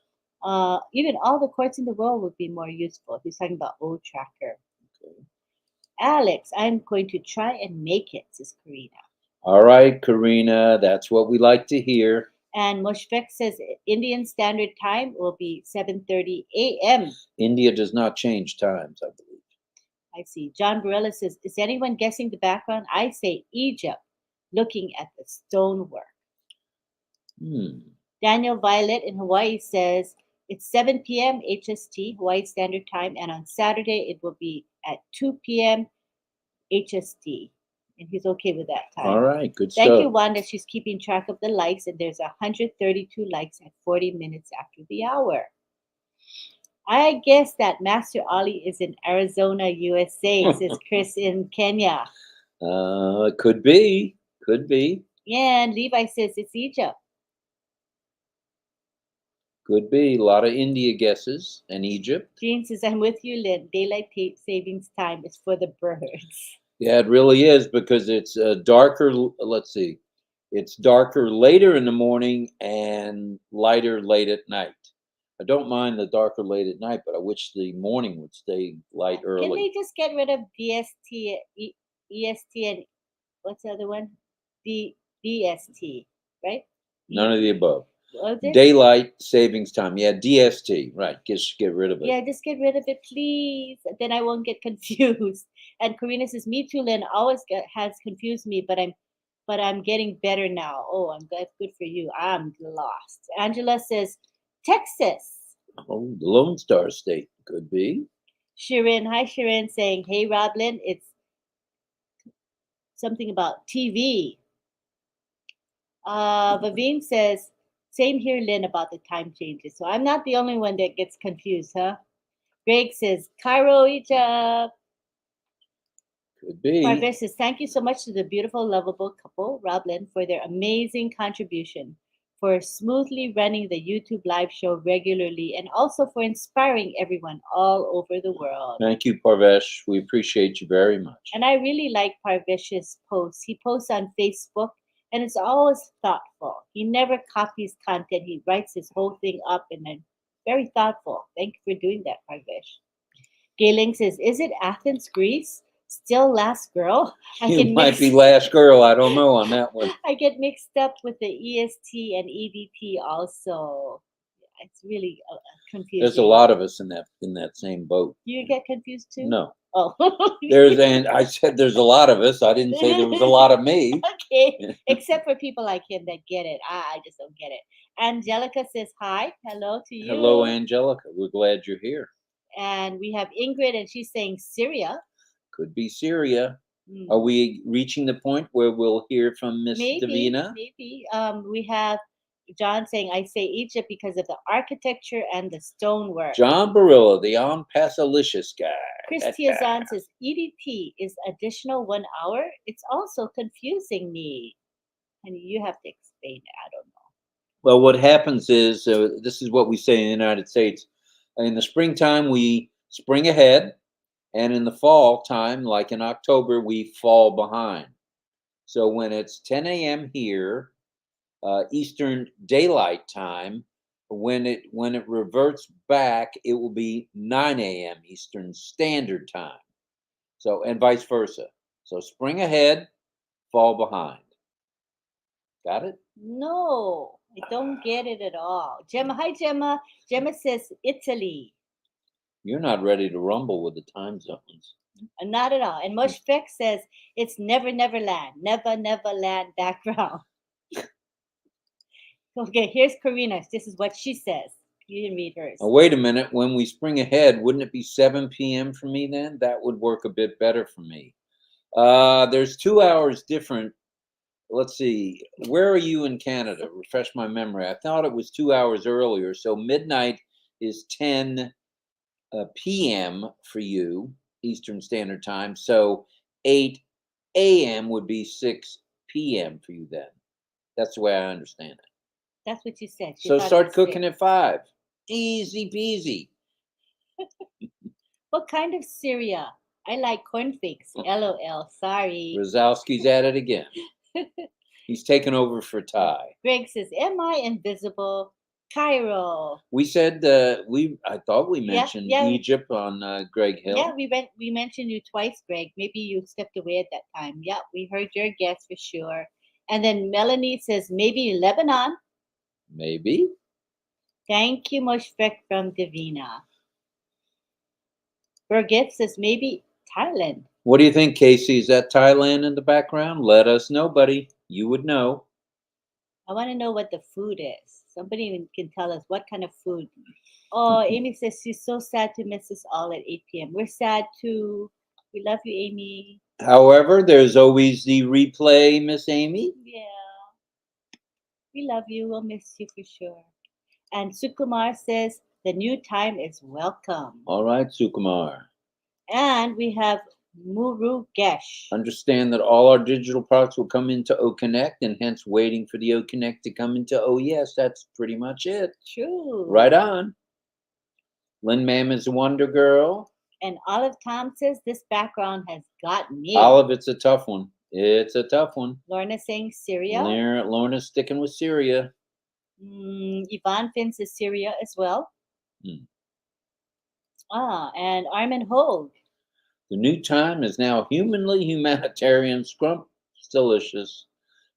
Even all the courts in the world would be more useful. He's talking about old tracker. Okay. Alex, I'm going to try and make it, says Karina. All right, Karina. That's what we like to hear. And Moshfek says Indian Standard Time will be 7:30 a.m. India does not change times, I believe. I see. John Barella says, is anyone guessing the background? I say Egypt, looking at the stonework. Daniel Violet in Hawaii says, it's 7 p.m. HST, Hawaii Standard Time, and on Saturday it will be at 2 p.m. HST. And he's okay with that time. All right, good stuff. Thank you, Wanda. She's keeping track of the likes, and there's 132 likes at 40 minutes after the hour. I guess that Master Ollie is in Arizona, USA, says Chris in Kenya. Could be. Could be. Yeah, and Levi says it's Egypt. Could be. A lot of India guesses and Egypt. Jean says, I'm with you, Lynn. Daylight savings time is for the birds. Yeah, it really is because it's darker. Let's see. It's darker later in the morning and lighter late at night. I don't mind the darker late at night, but I wish the morning would stay light early. Can they just get rid of DST, EST, and what's the other one? DST, right? None of the above. Was it? Daylight savings time. Yeah, DST. Right. Just get rid of it. Yeah, just get rid of it, please. Then I won't get confused. And Karina says, me too, Lynn. Always has confused me, but I'm getting better now. Oh, I'm glad. Good for you. I'm lost. Angela says, Texas. Oh, the Lone Star State could be. Shirin, hi Shirin, saying, hey RobLynn, it's something about TV. Vaveen says, same here, Lynn, about the time changes. So I'm not the only one that gets confused, huh? Greg says, Cairo, Egypt. Could be. Parvesh says, thank you so much to the beautiful, lovable couple, RobLynn, for their amazing contribution, for smoothly running the YouTube live show regularly, and also for inspiring everyone all over the world. Thank you, Parvesh. We appreciate you very much. And I really like Parvesh's posts. He posts on Facebook, and it's always thoughtful. He never copies content. He writes his whole thing up, and then very thoughtful. Thank you for doing that, Parvesh. Gayling says, is it Athens, Greece? Still last girl? It might be last girl. I don't know on that one. I get mixed up with the EST and EDT also. It's really confusing. There's a lot of us in that same boat. You get confused too? No. Oh. And I said there's a lot of us. I didn't say there was a lot of me. Okay. Except for people like him that get it. I just don't get it. Angelica says hi. Hello to you. Hello, Angelica. We're glad you're here. And we have Ingrid, and she's saying Syria. Could be Syria. Are we reaching the point where we'll hear from Miss Davina? Maybe. We have John saying, I say Egypt because of the architecture and the stonework. John Barilla, the ONPASSIVE guy. Christy Azan says, EDT is additional 1 hour. It's also confusing me. And you have to explain it. I don't know. Well, what happens is, this is what we say in the United States. In the springtime, we spring ahead. And in the fall time, like in October, we fall behind. So when it's 10 a.m. here, Eastern Daylight Time, when it reverts back, it will be 9 a.m. Eastern Standard Time. So, and vice versa. So spring ahead, fall behind. Got it? No, I don't get it at all. Gemma, hi Gemma. Gemma says Italy. You're not ready to rumble with the time zones. Not at all. And Moshfek says it's never, never land. Never, never land background. Okay, here's Karina. This is what she says. You didn't read hers. Now, wait a minute. When we spring ahead, wouldn't it be 7 p.m. for me then? That would work a bit better for me. There's 2 hours different let's see. Where are you in Canada? Refresh my memory. I thought it was 2 hours earlier. So midnight is 10 p.m. for you, Eastern Standard Time. So 8 a.m. would be 6 p.m. for you then. That's the way I understand it. That's what you said. You So thought it start was cooking 6. at 5. Easy peasy. What kind of Syria? I like cornflakes. LOL. Sorry. Rosowski's at it again. He's taken over for Ty. Greg says, "Am I invisible?" Cairo. We said I thought we Yeah, mentioned yeah. Egypt on Greg Hill. Yeah, we mentioned you twice, Greg. Maybe you stepped away at that time. Yeah, we heard your guess for sure. And then Melanie says maybe Lebanon. Maybe. Thank you, Moshfek from Divina. Birgit says maybe Thailand. What do you think, Casey? Is that Thailand in the background? Let us know, buddy. You would know. I want to know what the food is. Somebody can tell us what kind of food. Oh, Amy says she's so sad to miss us all at 8 p.m. We're sad too. We love you, Amy. However, there's always the replay, Miss Amy. Yeah. We love you. We'll miss you for sure. And Sukumar says the new time is welcome. All right, Sukumar. And we have Murugesh. Understand that all our digital products will come into O Connect, and hence waiting for the O Connect to come into Oh Yes. That's pretty much it. True. Right on. Lynn Mam is a wonder girl. And Olive Tom says this background has got me. Olive, it's a tough one. It's a tough one. Lorna saying Syria. Lorna's sticking with Syria. Yvonne Finn says Syria as well. Hmm. And Armin Hogue. The new time is now humanly humanitarian. Scrump, delicious.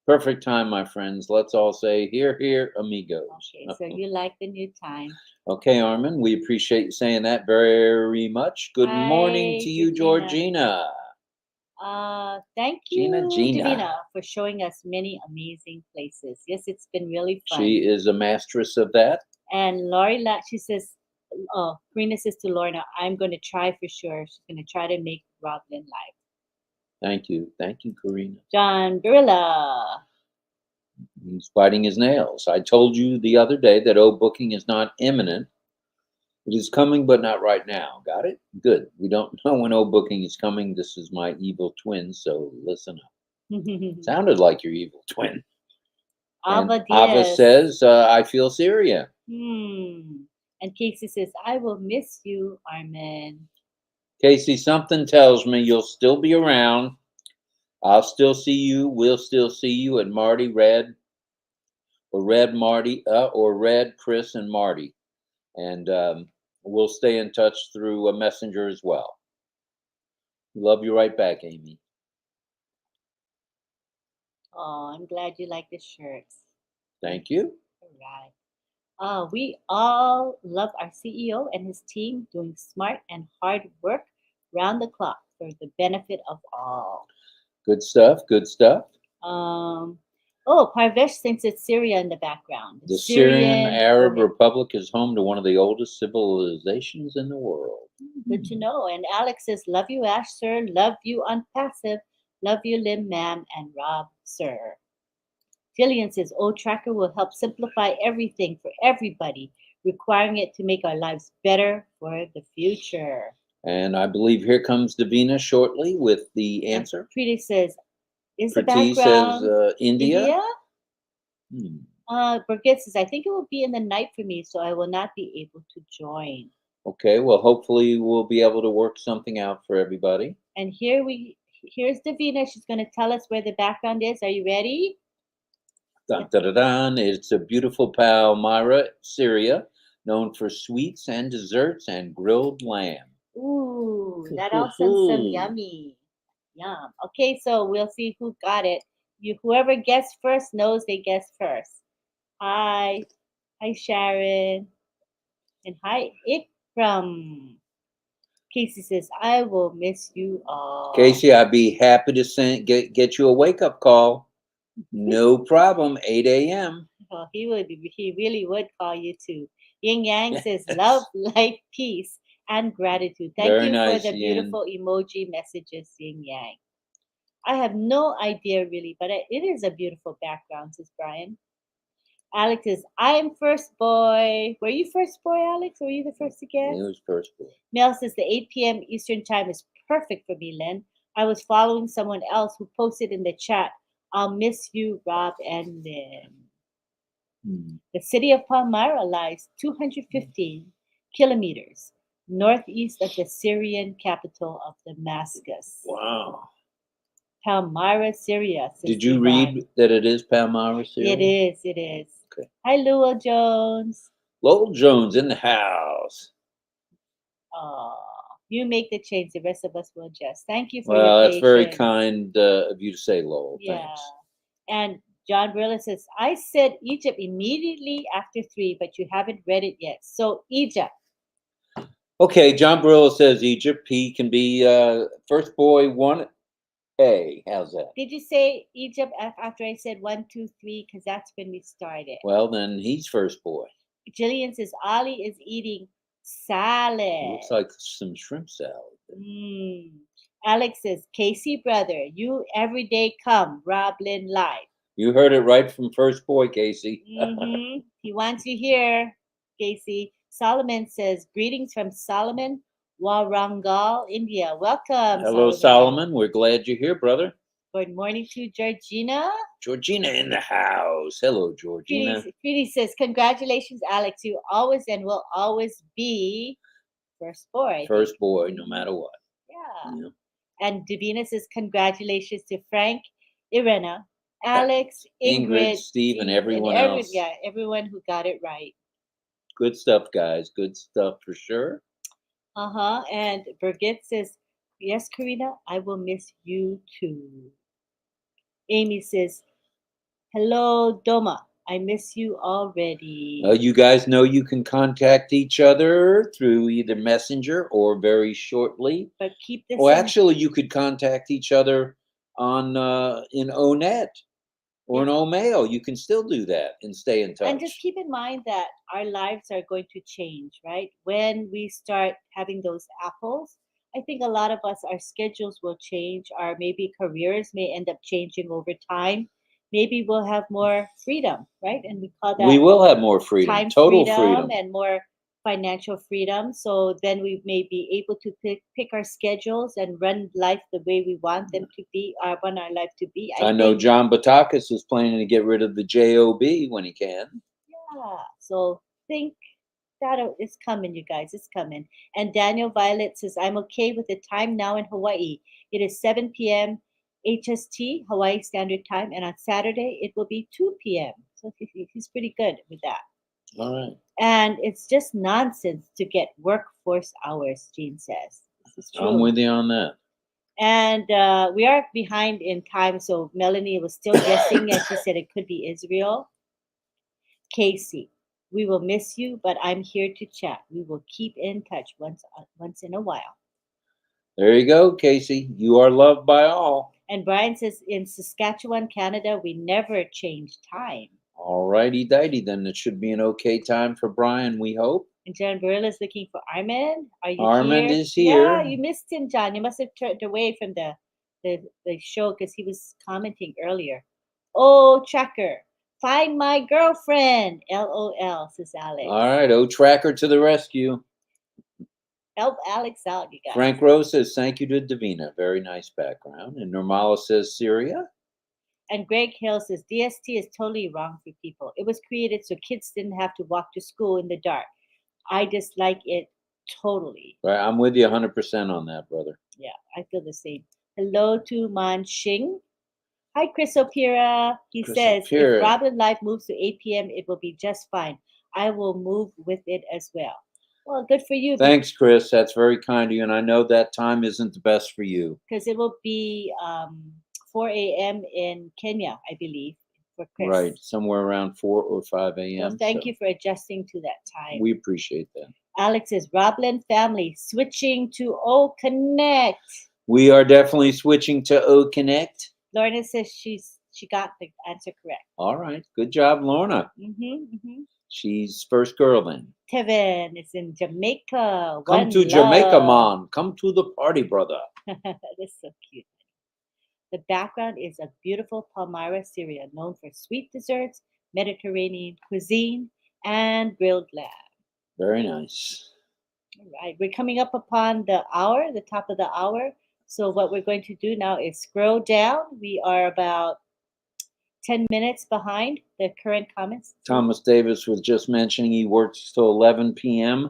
Perfect time, my friends. Let's all say, here, here, amigos. Okay, so you like the new time. Okay, Armin, we appreciate you saying that very much. Good morning Hi, to you, Georgina. Georgina. Thank you, Gina. Davina, for showing us many amazing places. Yes, it's been really fun. She is a masteress of that. And Lori, she says, Karina says to Lorna, I'm going to try for sure. She's going to try to make RobLynn live. Thank you. Thank you, Karina. John Barilla. He's biting his nails. I told you the other day that booking is not imminent. It is coming, but not right now. Got it? Good. We don't know when booking is coming. This is my evil twin, so listen up. Sounded like your evil twin. Ava says, I feel Syria. And Casey says, I will miss you, Armin. Casey, something tells me you'll still be around. I'll still see you. We'll still see you at Marty, Red, or Red, Marty, or Red, Chris, and Marty. And we'll stay in touch through a messenger as well. Love you right back, Amy. Oh, I'm glad you like the shirts. Thank you. All right. We all love our CEO and his team doing smart and hard work round the clock for the benefit of all. Good stuff. Good stuff. Parvesh thinks it's Syria in the background. The Syrian Arab Republic is home to one of the oldest civilizations in the world. Good to know. And Alex says, love you, Ash, sir. Love you, ONPASSIVE. Love you, Lim, ma'am, and Rob, sir. Jillian says, Tracker will help simplify everything for everybody, requiring it to make our lives better for the future. And I believe here comes Davina shortly with the answer. Preeti says, is the Preeti background says India? Birgit says, I think it will be in the night for me, so I will not be able to join. Okay, well, hopefully we'll be able to work something out for everybody. And here's Davina. She's going to tell us where the background is. Are you ready? Dun, dun, dun, dun. It's a beautiful Palmyra, Syria, known for sweets and desserts and grilled lamb. Ooh, that all sounds so yummy. Yum. Okay, so we'll see who got it. Whoever guessed first knows they guessed first. Hi Sharon, and hi Ikram. Casey says, "I will miss you all." Casey, I'd be happy to get you a wake up call. No problem. 8 a.m. Oh, he really would call you too. Yin Yang says, "Love, light, peace, and gratitude." Thank you for the beautiful emoji messages, Yin Yang. I have no idea really, but it is a beautiful background, says Brian. Alex says, I'm first boy. Were you first boy, Alex? Were you the first to guess? It was first boy. Mel says the 8 p.m. Eastern time is perfect for me, Len. I was following someone else who posted in the chat, I'll miss you, Rob and Lynn. The city of Palmyra lies 215 kilometers northeast of the Syrian capital of Damascus. Wow. Palmyra, Syria. Says Did you Divine. read that it is Palmyra, Syria? It is, it is. Okay. Hi, Lowell Jones. Lowell Jones in the house. Oh, you make the change. The rest of us will adjust. Thank you for Well, your that's very patience. kind of you to say, Lowell. Yeah. Thanks. And John Brilla says, I said Egypt immediately after 3, but you haven't read it yet. So Egypt. Okay, John Barillo says Egypt. He can be first boy 1A. How's that? Did you say Egypt after I said 1, 2, 3? Because that's when we started. Well, then he's first boy. Jillian says Ollie is eating salad. Looks like some shrimp salad. Alex says, Casey brother, you every day come, RobLynn live. You heard it right from first boy, Casey. He wants you here, Casey. Solomon says, greetings from Solomon, Warangal, India. Welcome. Hello, Solomon. We're glad you're here, brother. Good morning to Georgina. Georgina in the house. Hello, Georgina. Pretty says, congratulations, Alex. You always and will always be first boy. First boy, no matter what. Yeah. And Davina says, congratulations to Frank, Irena, Alex, Ingrid, Steve, and everyone else. Yeah, everyone who got it right. Good stuff, guys. Good stuff for sure. And Birgit says, yes, Karina, I will miss you too. Amy says, hello, Doma. I miss you already. You guys know you can contact each other through either Messenger or very shortly. But keep this. Well, actually, you could contact each other on in ONET or in OMail. You can still do that and stay in touch. And just keep in mind that our lives are going to change, right? When we start having those apples, I think a lot of us, our schedules will change. Our maybe careers may end up changing over time. Maybe we'll have more freedom, right? And we call that we will have more freedom, time total freedom, and more financial freedom. So then we may be able to pick our schedules and run life the way we want them to be, run our life to be. I know John Batakis is planning to get rid of the JOB when he can. Yeah. So think that is coming, you guys. It's coming. And Daniel Violet says, I'm okay with the time now in Hawaii. It is 7 p.m. HST, Hawaii Standard Time, and on Saturday it will be 2 p.m. So he's pretty good with that. All right. And it's just nonsense to get workforce hours, Jean says. This is true. I'm with you on that. And we are behind in time, so Melanie was still guessing, and she said it could be Israel. Casey, we will miss you, but I'm here to chat. We will keep in touch once in a while. There you go, Casey. You are loved by all. And Brian says, in Saskatchewan, Canada, we never change time. All righty, dighty. Then it should be an okay time for Brian, we hope. And John Burrell is looking for Armand. Are you Armand here? is here. Yeah, you missed him, John. You must have turned away from the show because he was commenting earlier. Oh, Tracker, find my girlfriend. LOL, says Alex. All right, Tracker to the rescue. Help Alex out, you guys. Frank Rose says, thank you to Davina. Very nice background. And Normala says, Syria. And Greg Hill says, DST is totally wrong for people. It was created so kids didn't have to walk to school in the dark. I dislike it totally. Right, I'm with you 100% on that, brother. Yeah, I feel the same. Hello to Man Xing. Hi, Chris Opera. He says, if RobLynn Live moves to 8 p.m., it will be just fine. I will move with it as well. Well, good for you. Thanks, Chris. That's very kind of you. And I know that time isn't the best for you. Because it will be 4 a.m. in Kenya, I believe, for Chris. Right, somewhere around 4 or 5 a.m. So thank you for adjusting to that time. We appreciate that. Alex says, RobLynn family switching to O Connect. We are definitely switching to O Connect. Lorna says she got the answer correct. All right, good job, Lorna. She's first girl then. Kevin is in Jamaica. Come to Jamaica, man. Come to the party, brother. That's so cute. The background is a beautiful Palmyra, Syria, known for sweet desserts, Mediterranean cuisine, and grilled lamb. Very nice. All right, we're coming up upon the hour, the top of the hour. So what we're going to do now is scroll down. We are about 10 minutes behind the current comments. Thomas Davis was just mentioning he works till 11 p.m.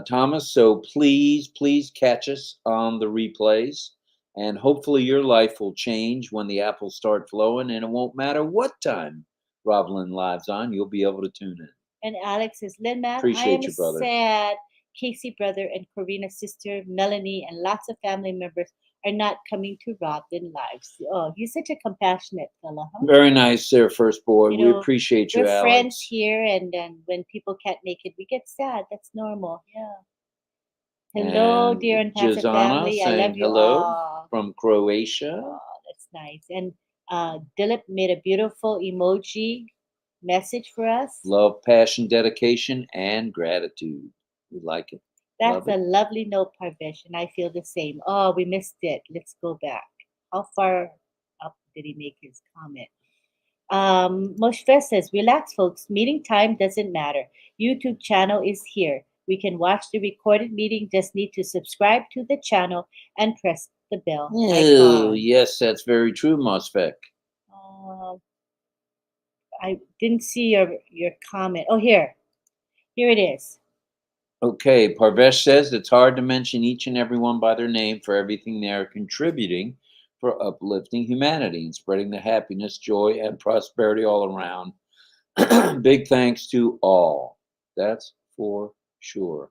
Thomas, so please catch us on the replays. And hopefully your life will change when the apples start flowing, and it won't matter what time RobLynn Live's on, you'll be able to tune in. And Alex says, Lynn, man, I Appreciate am you, brother. sad Casey brother and Corina's sister, Melanie, and lots of family members are not coming to RobLynn Lives. Oh, he's such a compassionate fella, huh? Very nice there, first boy. You We know, appreciate you, We're Alex. friends here, and then when people can't make it, we get sad. That's normal. Yeah. Hello, And dear Unpassive Jazana family. I saying love you hello all. from Croatia. Oh, that's nice. And Dilip made a beautiful emoji message for us. Love, passion, dedication, and gratitude. We like it. That's Love a it. lovely note, Parvesh, and I feel the same. Oh, we missed it. Let's go back. How far up did he make his comment? Moshfest says, relax, folks. Meeting time doesn't matter. YouTube channel is here. We can watch the recorded meeting. Just need to subscribe to the channel and press the bell Oh, icon. yes, that's very true, Mosfek. I didn't see your comment. Oh, here it is. Okay, Parvesh says it's hard to mention each and everyone by their name for everything they are contributing for uplifting humanity and spreading the happiness, joy, and prosperity all around. Big thanks to all. That's for sure.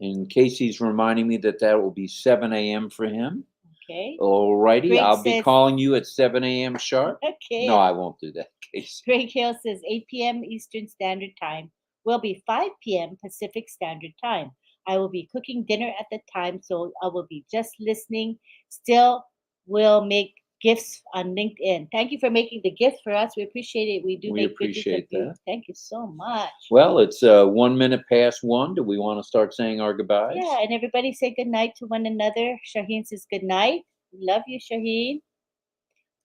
And Casey's reminding me that will be 7 a.m. for him. Okay. All righty, Greg I'll be says- calling you at 7 a.m. sharp. Okay. No, I won't do that, Casey. Greg Hale says 8 p.m. Eastern Standard Time will be 5 p.m. Pacific Standard Time. I will be cooking dinner at the time, so I will be just listening. Still will make gifts on LinkedIn. Thank you for making the gift for us. We appreciate it. We do We make good use of appreciate you. that. Thank you so much. Well, it's 1 minute past 1. Do we want to start saying our goodbyes? Yeah, and everybody say good night to one another. Shaheen says good night. Love you, Shaheen.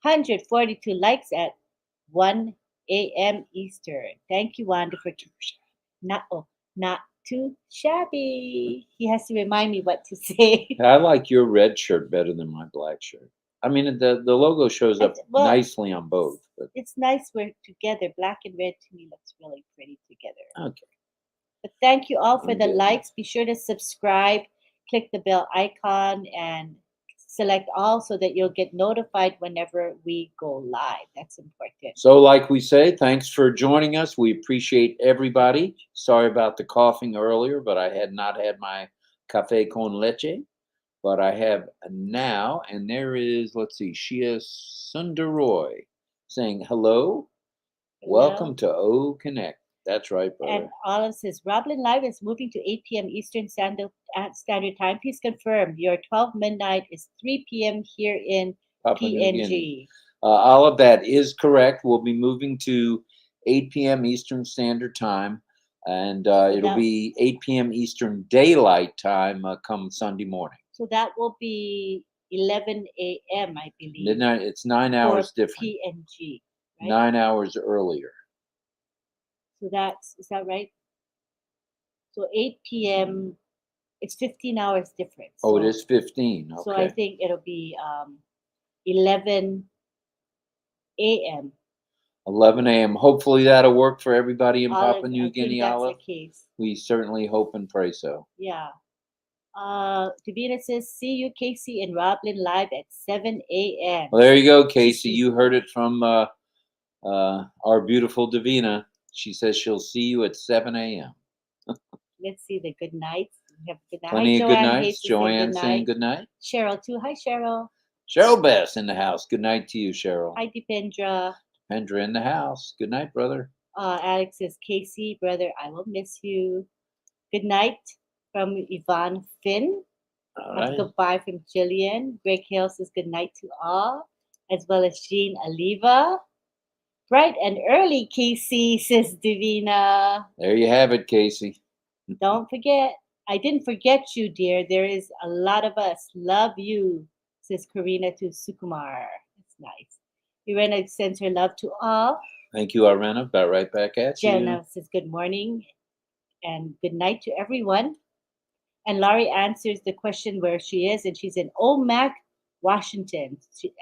142 likes at 1 a.m. Eastern. Thank you, Wanda, for not too shabby. He has to remind me what to say. I like your red shirt better than my black shirt. I mean, the logo shows up Well, nicely on both. But It's nice we're together. Black and red to me looks really pretty together. okay. But thank you all for I'm the good. likes. Be sure to subscribe, click the bell icon, and select all so that you'll get notified whenever we go live. That's important. So, like we say, thanks for joining us. We appreciate everybody. Sorry about the coughing earlier, but I had not had my cafe con leche. But I have now, and there is, let's see, Shia Sundaroy saying hello. Welcome to O Connect. That's right, brother. And Olive says, RobLynn Live is moving to 8 p.m. Eastern Standard Time. Please confirm your 12 midnight is 3 p.m. here in Papua New PNG. Guinea. All of that is correct. We'll be moving to 8 p.m. Eastern Standard Time, and it'll be 8 p.m. Eastern Daylight Time come Sunday morning. So that will be 11 a.m., I believe. Midnight. It's 9 hours for different. PNG. Right? 9 hours earlier. So is that right? So 8 p.m. It's 15 hours difference. Oh, it is 15. Okay. So I think it'll be 11 a.m. 11 a.m. Hopefully that'll work for everybody in Olive, Papua New I Guinea, think that's Olive. the case. We certainly hope and pray so. Yeah. Davina says, see you, Casey and RobLynn live at 7 a.m. Well, there you go, Casey. You heard it from our beautiful Davina. She says she'll see you at 7 a.m. Let's see the good nights. We have good night. Plenty Hi, of good Joanne. nights. Hates to say Joanne good saying night. good night. Cheryl, too. Hi, Cheryl. Cheryl Bass in the house. Good night to you, Cheryl. Hi, Dipendra. Pendra in the house. Good night, brother. Alex says, Casey, brother, I will miss you. Good night from Yvonne Finn. All right. Goodbye from Jillian. Greg Hale says good night to all, as well as Jean Aliva. Bright and early, Casey, says Divina. There you have it, Casey. Don't forget, I didn't forget you, dear. There is a lot of us. Love you. says Karina to Sukumar. That's nice. Irena sends her love to all. Thank you, Irena. About right back at you. Jenna says good morning and good night to everyone. And Laurie answers the question where she is, and she's in Omak, Washington.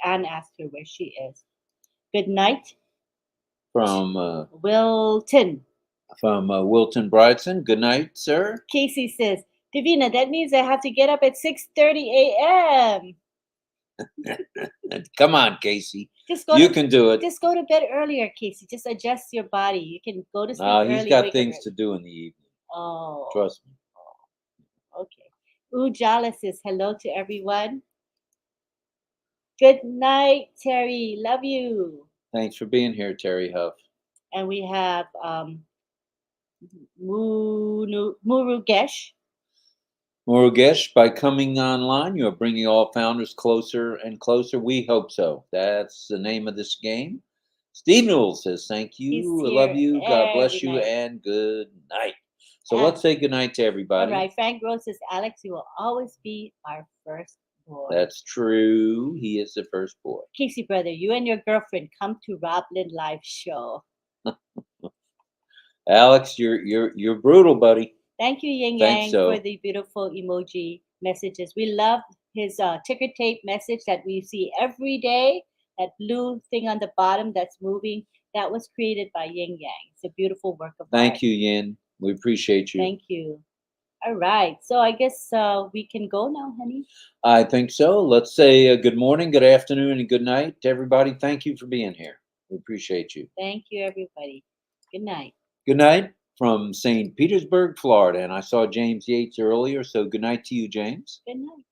Anne asked her where she is. Good night, From Wilton. Wilton Bryson. Good night, sir. Casey says, Davina, that means I have to get up at 6:30 a.m. Come on, Casey. Just go You to, can do it. Just go to bed earlier, Casey. Just adjust your body. You can go to sleep early. He's got wake up things early. to do in the evening. Oh. Trust me. Okay. Ujala says hello to everyone. Good night, Terry. Love you. Thanks for being here, Terry Huff. And we have Murugesh. Murugesh, by coming online, you are bringing all founders closer and closer. We hope so. That's the name of this game. Steve Newell says, thank you. He's I love here you. God bless every you. night. And good night. So let's say good night to everybody. All right. Frank Rose says, Alex, you will always be our first boy. That's true. He is the first boy. Casey, brother, you and your girlfriend come to RobLynn live show. Alex, you're brutal, buddy. Thank you, Yin Thanks, Yang, so. for the beautiful emoji messages. We love his ticker tape message that we see every day. That blue thing on the bottom that's moving, that was created by Yin Yang. It's a beautiful work of art. Thank you, Yin. We appreciate you. Thank you. All right. So I guess we can go now, honey. I think so. Let's say good morning, good afternoon, and good night to everybody. Thank you for being here. We appreciate you. Thank you, everybody. Good night. Good night from St. Petersburg, Florida. And I saw James Yates earlier, so good night to you, James. Good night.